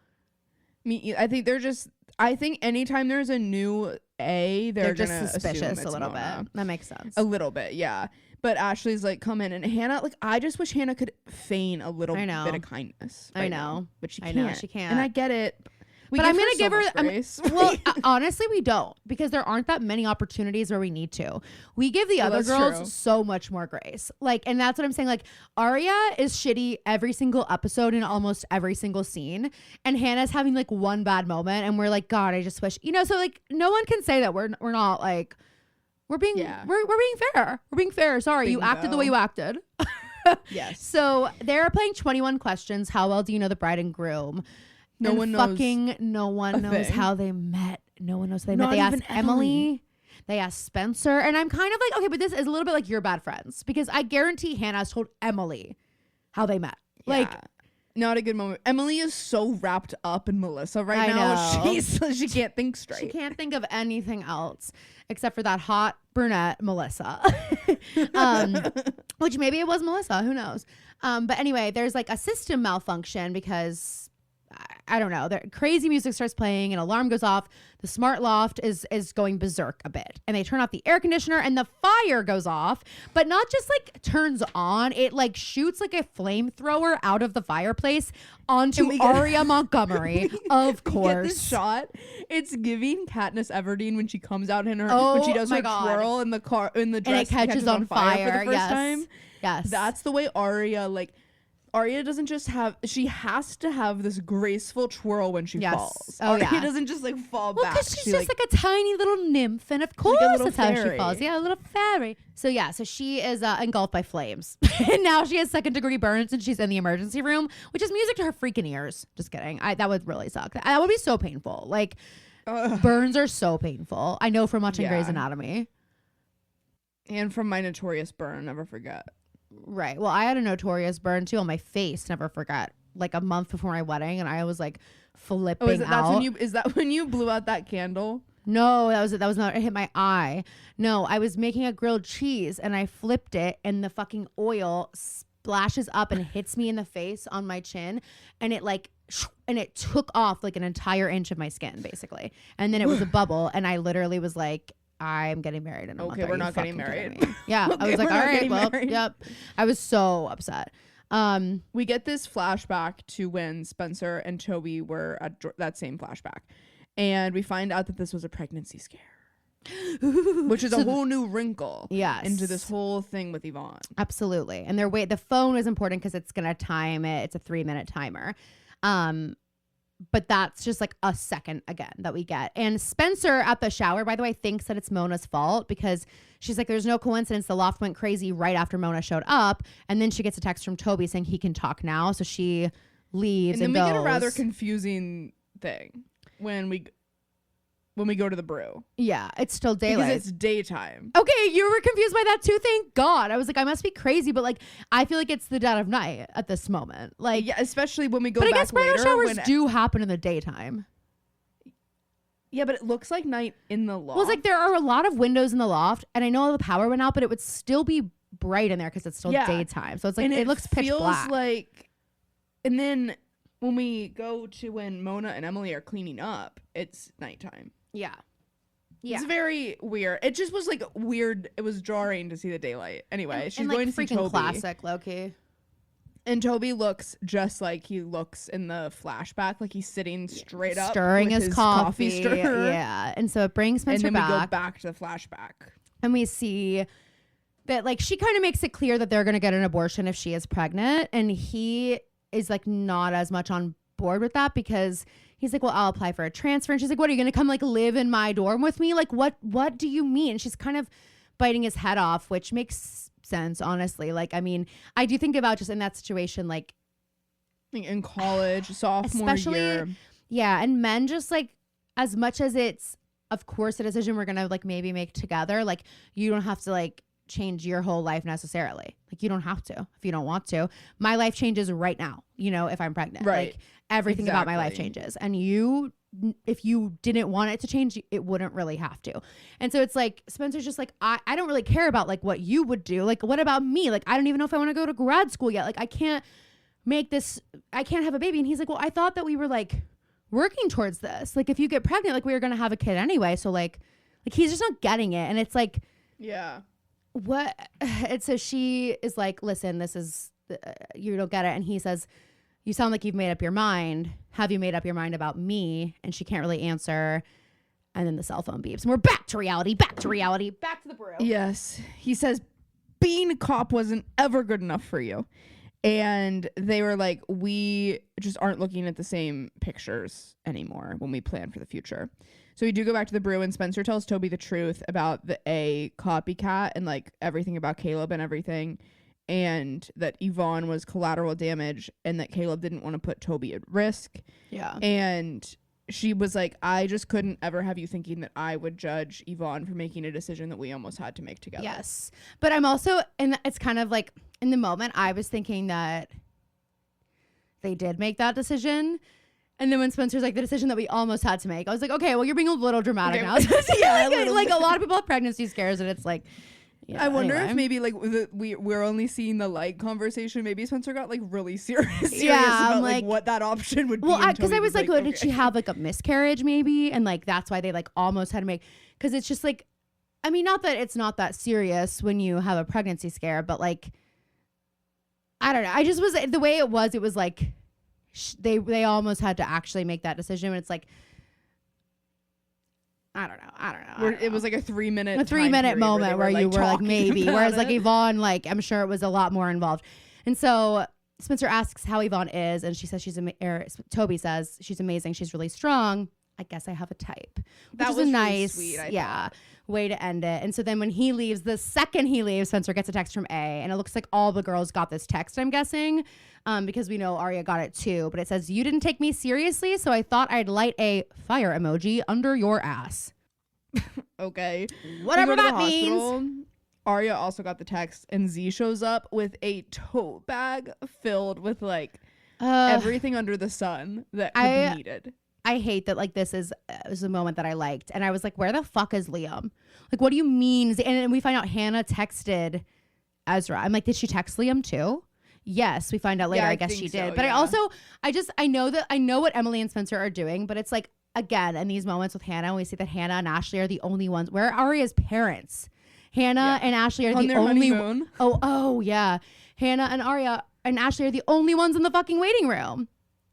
Speaker 2: I think anytime there's a new they're
Speaker 1: just
Speaker 2: gonna
Speaker 1: suspicious
Speaker 2: assume
Speaker 1: a
Speaker 2: it's
Speaker 1: little
Speaker 2: Mona.
Speaker 1: bit. That makes sense.
Speaker 2: A little bit, yeah. But Ashley's like, come in, and Hannah, like, I just wish Hannah could feign a little bit of kindness.
Speaker 1: I
Speaker 2: right
Speaker 1: know.
Speaker 2: now, but she
Speaker 1: I
Speaker 2: can't.
Speaker 1: know, she can't.
Speaker 2: And I get it.
Speaker 1: But I'm gonna give her.
Speaker 2: Grace.
Speaker 1: Well, honestly, we don't because there aren't that many opportunities where we need to. We give the other
Speaker 2: that's
Speaker 1: girls
Speaker 2: true.
Speaker 1: so much more grace. Like, and that's what I'm saying. Like, Aria is shitty every single episode in almost every single scene, and Hannah's having like one bad moment, and we're like, God, I just wish So like, no one can say that we're not like we're being we're being fair. We're being fair. Sorry, you acted the way you acted.
Speaker 2: Yes.
Speaker 1: So they're playing 21 questions. How well do you know the bride and groom?
Speaker 2: No one knows
Speaker 1: No one knows
Speaker 2: thing.
Speaker 1: how they met. No one knows how they met.
Speaker 2: Not
Speaker 1: They
Speaker 2: even
Speaker 1: asked Emily. They asked Spencer. And I'm kind of like, okay, but this is a little bit like your bad friends because I guarantee Hannah's told Emily how they met. Like,
Speaker 2: not a good moment. Emily is so wrapped up in Melissa right
Speaker 1: I
Speaker 2: now.
Speaker 1: know.
Speaker 2: She can't think straight.
Speaker 1: she can't think of anything else except for that hot brunette Melissa. Which maybe it was Melissa. Who knows? But anyway, there's like a system malfunction because I don't know. Crazy music starts playing, an alarm goes off. The smart loft is going berserk a bit, and they turn off the air conditioner, and the fire goes off, but not just like turns on. It like shoots like a flamethrower out of the fireplace onto Aria Montgomery. Of course,
Speaker 2: get this shot. It's giving Katniss Everdeen when she comes out in her when she does
Speaker 1: my
Speaker 2: her
Speaker 1: God.
Speaker 2: twirl in the car in the dress
Speaker 1: and it catches on fire.
Speaker 2: for the first
Speaker 1: Yes.
Speaker 2: time.
Speaker 1: Yes,
Speaker 2: That's the way Aria like. Arya doesn't just have, she has to have this graceful twirl when she
Speaker 1: Yes.
Speaker 2: falls.
Speaker 1: Oh,
Speaker 2: Arya
Speaker 1: yeah.
Speaker 2: doesn't just like fall
Speaker 1: Well,
Speaker 2: back.
Speaker 1: because she's
Speaker 2: She,
Speaker 1: just like a tiny little nymph, and of course
Speaker 2: little
Speaker 1: that's how she
Speaker 2: fairy.
Speaker 1: falls. Yeah, a little fairy. So yeah, so she is engulfed by flames, and now she has 2nd-degree burns, and she's in the emergency room, which is music to her freaking ears. Just kidding. That would really suck. That would be so painful. Like burns are so painful. I know from watching
Speaker 2: Yeah.
Speaker 1: Grey's Anatomy.
Speaker 2: and from my notorious burn, never forget.
Speaker 1: Right. Well, I had a notorious burn too on my face. Never forgot. Like a month before my wedding, and I was like flipping
Speaker 2: Oh, is it, that's
Speaker 1: out.
Speaker 2: when you, is that when you blew out that candle?
Speaker 1: No, that was not. It hit my eye. No, I was making a grilled cheese and I flipped it, and the fucking oil splashes up and hits me in the face on my chin, and it like and it took off like an entire inch of my skin basically, and then it was a bubble, and I literally was like, I'm getting married in a month.
Speaker 2: Okay,
Speaker 1: Are
Speaker 2: we're
Speaker 1: you
Speaker 2: not getting
Speaker 1: fucking kidding
Speaker 2: married.
Speaker 1: me? Yeah, I
Speaker 2: Okay,
Speaker 1: was like,
Speaker 2: we're
Speaker 1: all
Speaker 2: not
Speaker 1: right,
Speaker 2: getting
Speaker 1: well,
Speaker 2: married.
Speaker 1: yep. I was so upset.
Speaker 2: We get this flashback to when Spencer and Toby were at that same flashback, and we find out that this was a pregnancy scare, which is
Speaker 1: So
Speaker 2: a whole new wrinkle
Speaker 1: Yes.
Speaker 2: into this whole thing with Yvonne.
Speaker 1: Absolutely. And the phone is important because it's going to time it. It's a 3-minute timer. But that's just like a second again that we get. And Spencer at the shower, by the way, thinks that it's Mona's fault because she's like, there's no coincidence. The loft went crazy right after Mona showed up. And then she gets a text from Toby saying he can talk now. So she leaves
Speaker 2: And
Speaker 1: and
Speaker 2: then we
Speaker 1: goes.
Speaker 2: get a rather confusing thing when we go to the brew,
Speaker 1: Yeah, it's still daylight.
Speaker 2: because it's daytime.
Speaker 1: Okay, you were confused by that too. Thank God. I was like, I must be crazy, but like, I feel like it's the dead of night at this moment. Like,
Speaker 2: Yeah, especially when we go
Speaker 1: but I
Speaker 2: back
Speaker 1: guess bridal
Speaker 2: later.
Speaker 1: showers
Speaker 2: when,
Speaker 1: do happen in the daytime.
Speaker 2: yeah, but it looks like night in the loft.
Speaker 1: Well, it's like there are a lot of windows in the loft, and I know the power went out, but it would still be bright in there because it's still
Speaker 2: Yeah.
Speaker 1: daytime. So it's like
Speaker 2: and
Speaker 1: it looks pitch
Speaker 2: feels
Speaker 1: black.
Speaker 2: like, and then when we go to when Mona and Emily are cleaning up, it's nighttime.
Speaker 1: Yeah.
Speaker 2: It's very weird. It just was like weird. It was jarring to see the daylight. Anyway, she's
Speaker 1: and like
Speaker 2: going to see
Speaker 1: freaking
Speaker 2: Toby.
Speaker 1: classic, Loki.
Speaker 2: And Toby looks just like he looks in the flashback, like he's sitting straight up,
Speaker 1: Stirring
Speaker 2: with
Speaker 1: his coffee.
Speaker 2: stirrer.
Speaker 1: Yeah. And so it brings
Speaker 2: And
Speaker 1: Spencer
Speaker 2: then we go
Speaker 1: back,
Speaker 2: back to the flashback.
Speaker 1: and we see that like she kind of makes it clear that they're going to get an abortion if she is pregnant, and he is like not as much on board with that because he's like, well, I'll apply for a transfer. And she's like, what, are you going to come like live in my dorm with me? Like, what do you mean? And she's kind of biting his head off, which makes sense, honestly. Like, I mean, I do think about just in that situation, like
Speaker 2: In college, sophomore
Speaker 1: especially,
Speaker 2: year.
Speaker 1: yeah. And men just like, as much as it's, of course, a decision we're going to like maybe make together, like you don't have to like change your whole life necessarily. Like you don't have to if you don't want to. My life changes right now, you know, if I'm pregnant.
Speaker 2: Right.
Speaker 1: Like everything about my life
Speaker 2: Exactly.
Speaker 1: changes. And you, if you didn't want it to change, it wouldn't really have to. And so it's like Spencer's just like, I don't really care about like what you would do. Like what about me? Like I don't even know if I want to go to grad school yet. Like I can't have a baby. And he's like, well, I thought that we were like working towards this. Like if you get pregnant, like we were going to have a kid anyway. So like he's just not getting it. And it's like,
Speaker 2: Yeah.
Speaker 1: what? And so she is like, listen, this is, you don't get it. And he says, you sound like you've made up your mind. Have you made up your mind about me? And she can't really answer. And then the cell phone beeps. And we're back to reality, back to the brew.
Speaker 2: Yes. He says, being a cop wasn't ever good enough for you. And they were like, we just aren't looking at the same pictures anymore when we plan for the future. So we do go back to the brew, and Spencer tells Toby the truth about the A copycat and like everything about Caleb and everything. And that Yvonne was collateral damage and that Caleb didn't want to put Toby at risk.
Speaker 1: Yeah.
Speaker 2: And she was like, I just couldn't ever have you thinking that I would judge Yvonne for making a decision that we almost had to make together.
Speaker 1: Yes. But I'm also, and it's kind of like in the moment, I was thinking that they did make that decision. And then when Spencer's like, the decision that we almost had to make, I was like, okay, well, you're being a little dramatic
Speaker 2: Okay.
Speaker 1: now.
Speaker 2: Yeah,
Speaker 1: like a lot of people have pregnancy scares, and it's like, yeah,
Speaker 2: I wonder
Speaker 1: anyway.
Speaker 2: if maybe like we're only seeing the light conversation. Maybe Spencer got like really serious
Speaker 1: Yeah,
Speaker 2: about
Speaker 1: I'm
Speaker 2: like
Speaker 1: like-
Speaker 2: what that option would
Speaker 1: Well,
Speaker 2: be.
Speaker 1: because I was like, oh, did she
Speaker 2: okay.
Speaker 1: have like a miscarriage maybe? And like, that's why they like almost had to make, because it's just like, I mean, not that it's not that serious when you have a pregnancy scare, but like, I don't know. I just was, the way it was like, they almost had to actually make that decision. And it's like, I don't know.
Speaker 2: It was like a 3-minute
Speaker 1: a 3-minute moment where you were like maybe, whereas like Yvonne, like I'm sure it was a lot more involved. And so Spencer asks how Yvonne is, and she says Toby says she's amazing. She's really strong. I guess I have a type.
Speaker 2: That
Speaker 1: which
Speaker 2: was
Speaker 1: is a
Speaker 2: really
Speaker 1: nice,
Speaker 2: sweet, I thought.
Speaker 1: way to end it. And so then when he leaves, the second he leaves, Spencer gets a text from A, and it looks like all the girls got this text, I'm guessing, because we know Arya got it too. But it says, "You didn't take me seriously, so I thought I'd light a fire emoji under your ass."
Speaker 2: Okay.
Speaker 1: Whatever
Speaker 2: We go to
Speaker 1: that
Speaker 2: the
Speaker 1: means.
Speaker 2: hospital. Arya also got the text, and Z shows up with a tote bag filled with like everything under the sun that could be needed.
Speaker 1: I hate that, like, this is a moment that I liked. And I was like, where the fuck is Liam? Like, what do you mean? And then we find out Hannah texted Ezra. I'm like, did she text Liam too? Yes, we find out later.
Speaker 2: Yeah,
Speaker 1: I guess
Speaker 2: think
Speaker 1: she
Speaker 2: so,
Speaker 1: did. But
Speaker 2: yeah.
Speaker 1: I know what Emily and Spencer are doing, but it's like, again, in these moments with Hannah, we see that Hannah and Ashley are the only ones. Where are Arya's parents? Hannah and Ashley are
Speaker 2: On
Speaker 1: the
Speaker 2: their
Speaker 1: only
Speaker 2: honeymoon.
Speaker 1: Oh yeah. Hannah and Arya and Ashley are the only ones in the fucking waiting room.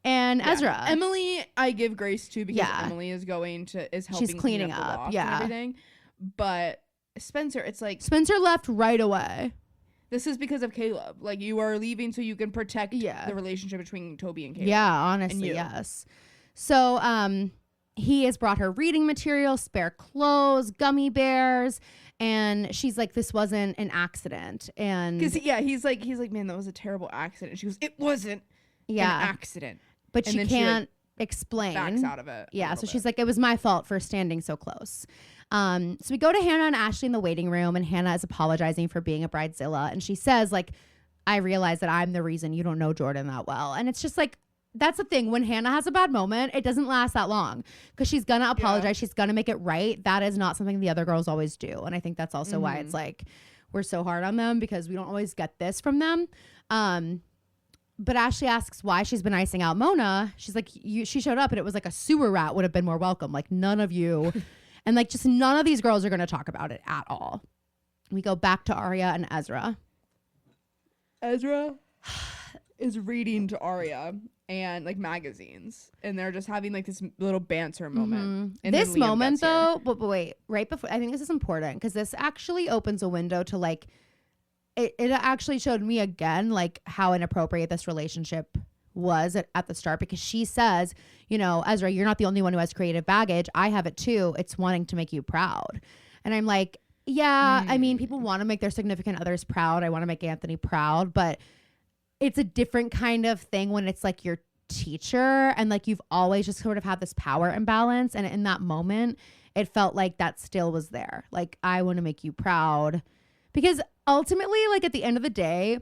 Speaker 1: And Ezra.
Speaker 2: Emily, I give grace to because
Speaker 1: Yeah.
Speaker 2: Emily is helping
Speaker 1: She's cleaning
Speaker 2: clean up, the
Speaker 1: up,
Speaker 2: loft
Speaker 1: yeah.
Speaker 2: and everything. But Spencer, it's like
Speaker 1: Spencer left right away.
Speaker 2: this is because of Caleb. Like, you are leaving so you can protect
Speaker 1: Yeah.
Speaker 2: the relationship between Toby and Caleb.
Speaker 1: Yeah, honestly,
Speaker 2: you.
Speaker 1: yes. So he has brought her reading material, spare clothes, gummy bears, and she's like, this wasn't an accident. And
Speaker 2: Because he's like, man, that was a terrible accident. She goes, it wasn't an accident.
Speaker 1: but
Speaker 2: and
Speaker 1: she
Speaker 2: then
Speaker 1: can't explain.
Speaker 2: Backs out of it.
Speaker 1: Yeah, so she's like, it was my fault for standing so close. So we go to Hannah and Ashley in the waiting room, and Hannah is apologizing for being a bridezilla, and she says, like, I realize that I'm the reason you don't know Jordan that well. And it's just like, that's the thing. When Hannah has a bad moment, it doesn't last that long because she's gonna apologize. She's gonna make it right. That is not something the other girls always do, and I think that's also why it's like we're so hard on them because we don't always get this from them. But Ashley asks why she's been icing out Mona. She's like, she showed up and it was like a sewer rat would have been more welcome. Like, none of you, and like, just none of these girls are going to talk about it at all. We go back to Arya and Ezra.
Speaker 2: Ezra is reading to Arya and like magazines, and they're just having like this little banter moment. And
Speaker 1: This
Speaker 2: then Liam
Speaker 1: moment,
Speaker 2: gets here.
Speaker 1: though, but wait, right before, I think this is important because this actually opens a window to like, it actually showed me again, like, how inappropriate this relationship was at the start, because she says, you know, Ezra, you're not the only one who has creative baggage. I have it too. It's wanting to make you proud. And I'm like, yeah, I mean, people want to make their significant others proud. I want to make Anthony proud, but it's a different kind of thing when it's like your teacher and like you've always just sort of had this power imbalance. And in that moment, it felt like that still was there. Like, I want to make you proud. Because ultimately, like, at the end of the day,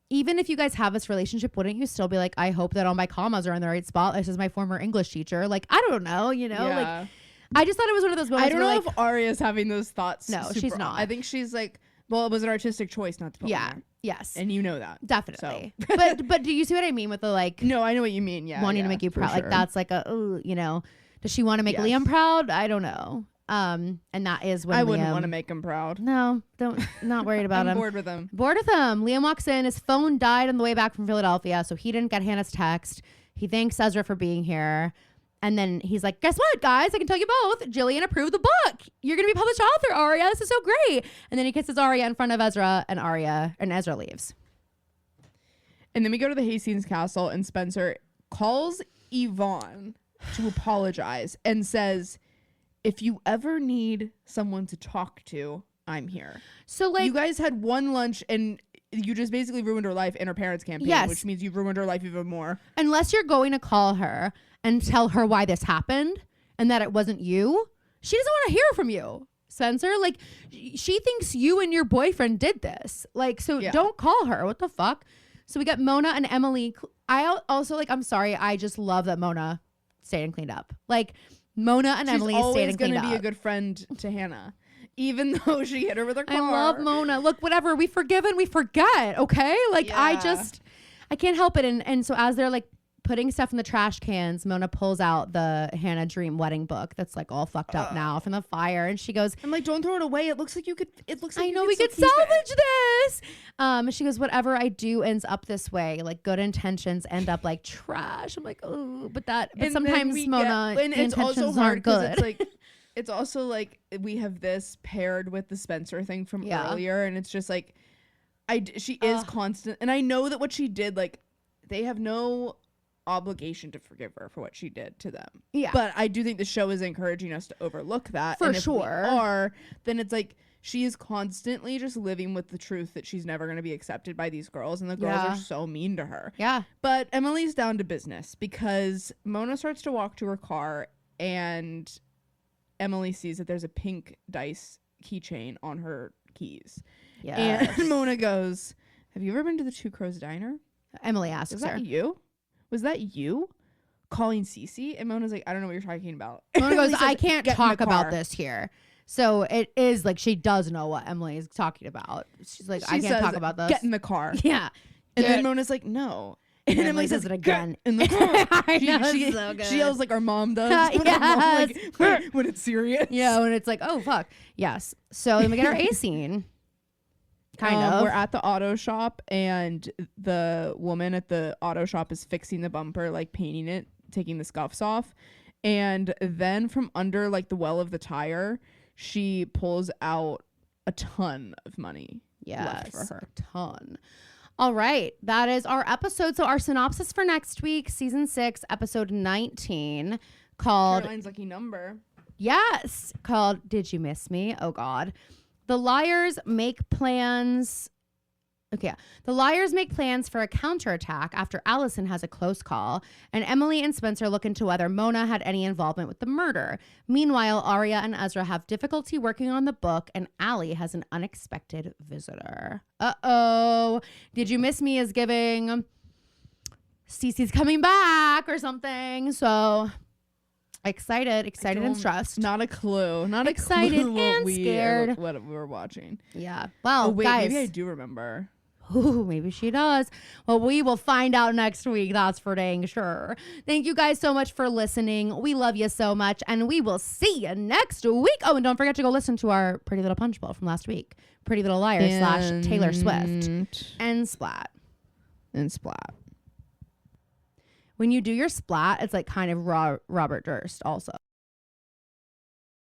Speaker 1: even if you guys have this relationship, wouldn't you still be like, I hope that all my commas are in the right spot? This is my former English teacher. Like, I don't know, you know?
Speaker 2: Yeah.
Speaker 1: Like, I just thought it was one of those moments
Speaker 2: I don't
Speaker 1: where,
Speaker 2: know
Speaker 1: like,
Speaker 2: if Arya's having those thoughts.
Speaker 1: No,
Speaker 2: super
Speaker 1: she's not.
Speaker 2: I think she's like, well, it was an artistic choice not to put
Speaker 1: yeah,
Speaker 2: one
Speaker 1: yes,
Speaker 2: there. And you know that.
Speaker 1: definitely.
Speaker 2: So.
Speaker 1: but do you see what I mean with the, like,
Speaker 2: No, I know what you mean. Yeah.
Speaker 1: wanting to make you
Speaker 2: for
Speaker 1: proud?
Speaker 2: sure.
Speaker 1: Like, that's like a, ooh, you know, does she want to make
Speaker 2: Yes.
Speaker 1: Liam proud? I don't know. And that is when
Speaker 2: I wouldn't
Speaker 1: Liam-
Speaker 2: want to make him proud.
Speaker 1: No, not worried about
Speaker 2: I'm
Speaker 1: him.
Speaker 2: bored with him.
Speaker 1: Bored with him. Liam walks in. His phone died on the way back from Philadelphia, so he didn't get Hannah's text. He thanks Ezra for being here. And then he's like, guess what, guys? I can tell you both. Jillian approved the book. You're going to be published author, Arya. This is so great. And then he kisses Arya in front of Ezra, and Ezra leaves.
Speaker 2: And then we go to the Hastings Castle, and Spencer calls Yvonne to apologize and says, if you ever need someone to talk to, I'm here.
Speaker 1: So, like,
Speaker 2: You guys had one lunch, and you just basically ruined her life in her parents' campaign,
Speaker 1: Yes.
Speaker 2: which means you've ruined her life even more.
Speaker 1: unless you're going to call her and tell her why this happened and that it wasn't you, she doesn't want to hear from you, Spencer. Like, she thinks you and your boyfriend did this. Like, so
Speaker 2: Yeah.
Speaker 1: don't call her. What the fuck? So we got Mona and Emily. I also, like, I'm sorry, I just love that Mona stayed and cleaned up. Like, Mona and
Speaker 2: She's
Speaker 1: Emily stayed
Speaker 2: always
Speaker 1: and
Speaker 2: going
Speaker 1: cleaned
Speaker 2: to
Speaker 1: up.
Speaker 2: be a good friend to Hannah, even though she hit her with her car.
Speaker 1: I love Mona. Look, whatever. We forgive and we forget. Okay. Like,
Speaker 2: Yeah.
Speaker 1: I can't help it. And so as they're like putting stuff in the trash cans, Mona pulls out the Hannah Dream wedding book that's like all fucked up now from the fire. And she goes,
Speaker 2: I'm like, don't throw it away. It looks like you could. It looks like
Speaker 1: I
Speaker 2: you
Speaker 1: know we could
Speaker 2: still keep it.
Speaker 1: salvage this. She goes, whatever I do ends up this way. Like, good intentions end up like trash. I'm like, oh, but
Speaker 2: And then
Speaker 1: sometimes
Speaker 2: we
Speaker 1: Mona
Speaker 2: and it's also
Speaker 1: intentions
Speaker 2: hard
Speaker 1: aren't good.
Speaker 2: It's like, it's also like we have this paired with the Spencer thing from
Speaker 1: Yeah.
Speaker 2: earlier, and it's just like, She is constant, and I know that what she did, like, they have no obligation to forgive her for what she did to them.
Speaker 1: Yeah.
Speaker 2: But I do think the show is encouraging us to overlook that.
Speaker 1: For
Speaker 2: and if we
Speaker 1: sure.
Speaker 2: are, then it's like she is constantly just living with the truth that she's never going to be accepted by these girls, and the girls
Speaker 1: Yeah.
Speaker 2: are so mean to her.
Speaker 1: Yeah.
Speaker 2: But Emily's down to business because Mona starts to walk to her car, and Emily sees that there's a pink dice keychain on her keys.
Speaker 1: Yeah.
Speaker 2: And Mona goes, "Have you ever been to the Two Crows Diner?
Speaker 1: Emily asks
Speaker 2: Was
Speaker 1: her.
Speaker 2: that you? Was that you calling Cece?" And Mona's like, "I don't know what you're talking about."
Speaker 1: Mona goes,
Speaker 2: Emily says,
Speaker 1: I can't
Speaker 2: "Get in
Speaker 1: talk
Speaker 2: the
Speaker 1: about
Speaker 2: car."
Speaker 1: this here. So it is like she does know what Emily is talking about. She's like,
Speaker 2: She
Speaker 1: I can't
Speaker 2: says,
Speaker 1: talk about this.
Speaker 2: "Get in the car."
Speaker 1: Yeah.
Speaker 2: And
Speaker 1: Get-
Speaker 2: then Mona's like, "No." And
Speaker 1: And
Speaker 2: Emily says
Speaker 1: it again.
Speaker 2: "Get in the car."
Speaker 1: I
Speaker 2: She,
Speaker 1: know,
Speaker 2: she,
Speaker 1: it's so good.
Speaker 2: she yells like our mom does. When our mom, like, when it's serious.
Speaker 1: Yeah, when it's like, oh fuck. Yes. So then we get our A scene. Kind of.
Speaker 2: We're at the auto shop, and the woman at the auto shop is fixing the bumper, like painting it, taking the scuffs off. And then from under like the well of the tire, she pulls out a ton of money left for
Speaker 1: Yes,
Speaker 2: her.
Speaker 1: a ton. All right, that is our episode. So our synopsis for next week, season 6, episode 19, called
Speaker 2: Caroline's lucky number.
Speaker 1: Yes, called Did You Miss Me? Oh God. The liars make plans. Okay. The liars make plans for a counterattack after Allison has a close call, and Emily and Spencer look into whether Mona had any involvement with the murder. Meanwhile, Arya and Ezra have difficulty working on the book, and Allie has an unexpected visitor. Uh-oh. Did You Miss Me is giving Cece's coming back or something. So excited and stressed.
Speaker 2: Not a clue. Not
Speaker 1: Excited
Speaker 2: a clue what
Speaker 1: and scared.
Speaker 2: What we were watching.
Speaker 1: Yeah. Well,
Speaker 2: Oh wait,
Speaker 1: guys.
Speaker 2: maybe I do remember.
Speaker 1: Ooh, maybe she does. Well, we will find out next week. That's for dang sure. Thank you guys so much for listening. We love you so much, and we will see you next week. Oh, and don't forget to go listen to our Pretty Little Punch Bowl from last week. Pretty Little Liars / Taylor Swift and Splat.
Speaker 2: And Splat.
Speaker 1: When you do your splat, it's like kind of Robert Durst also.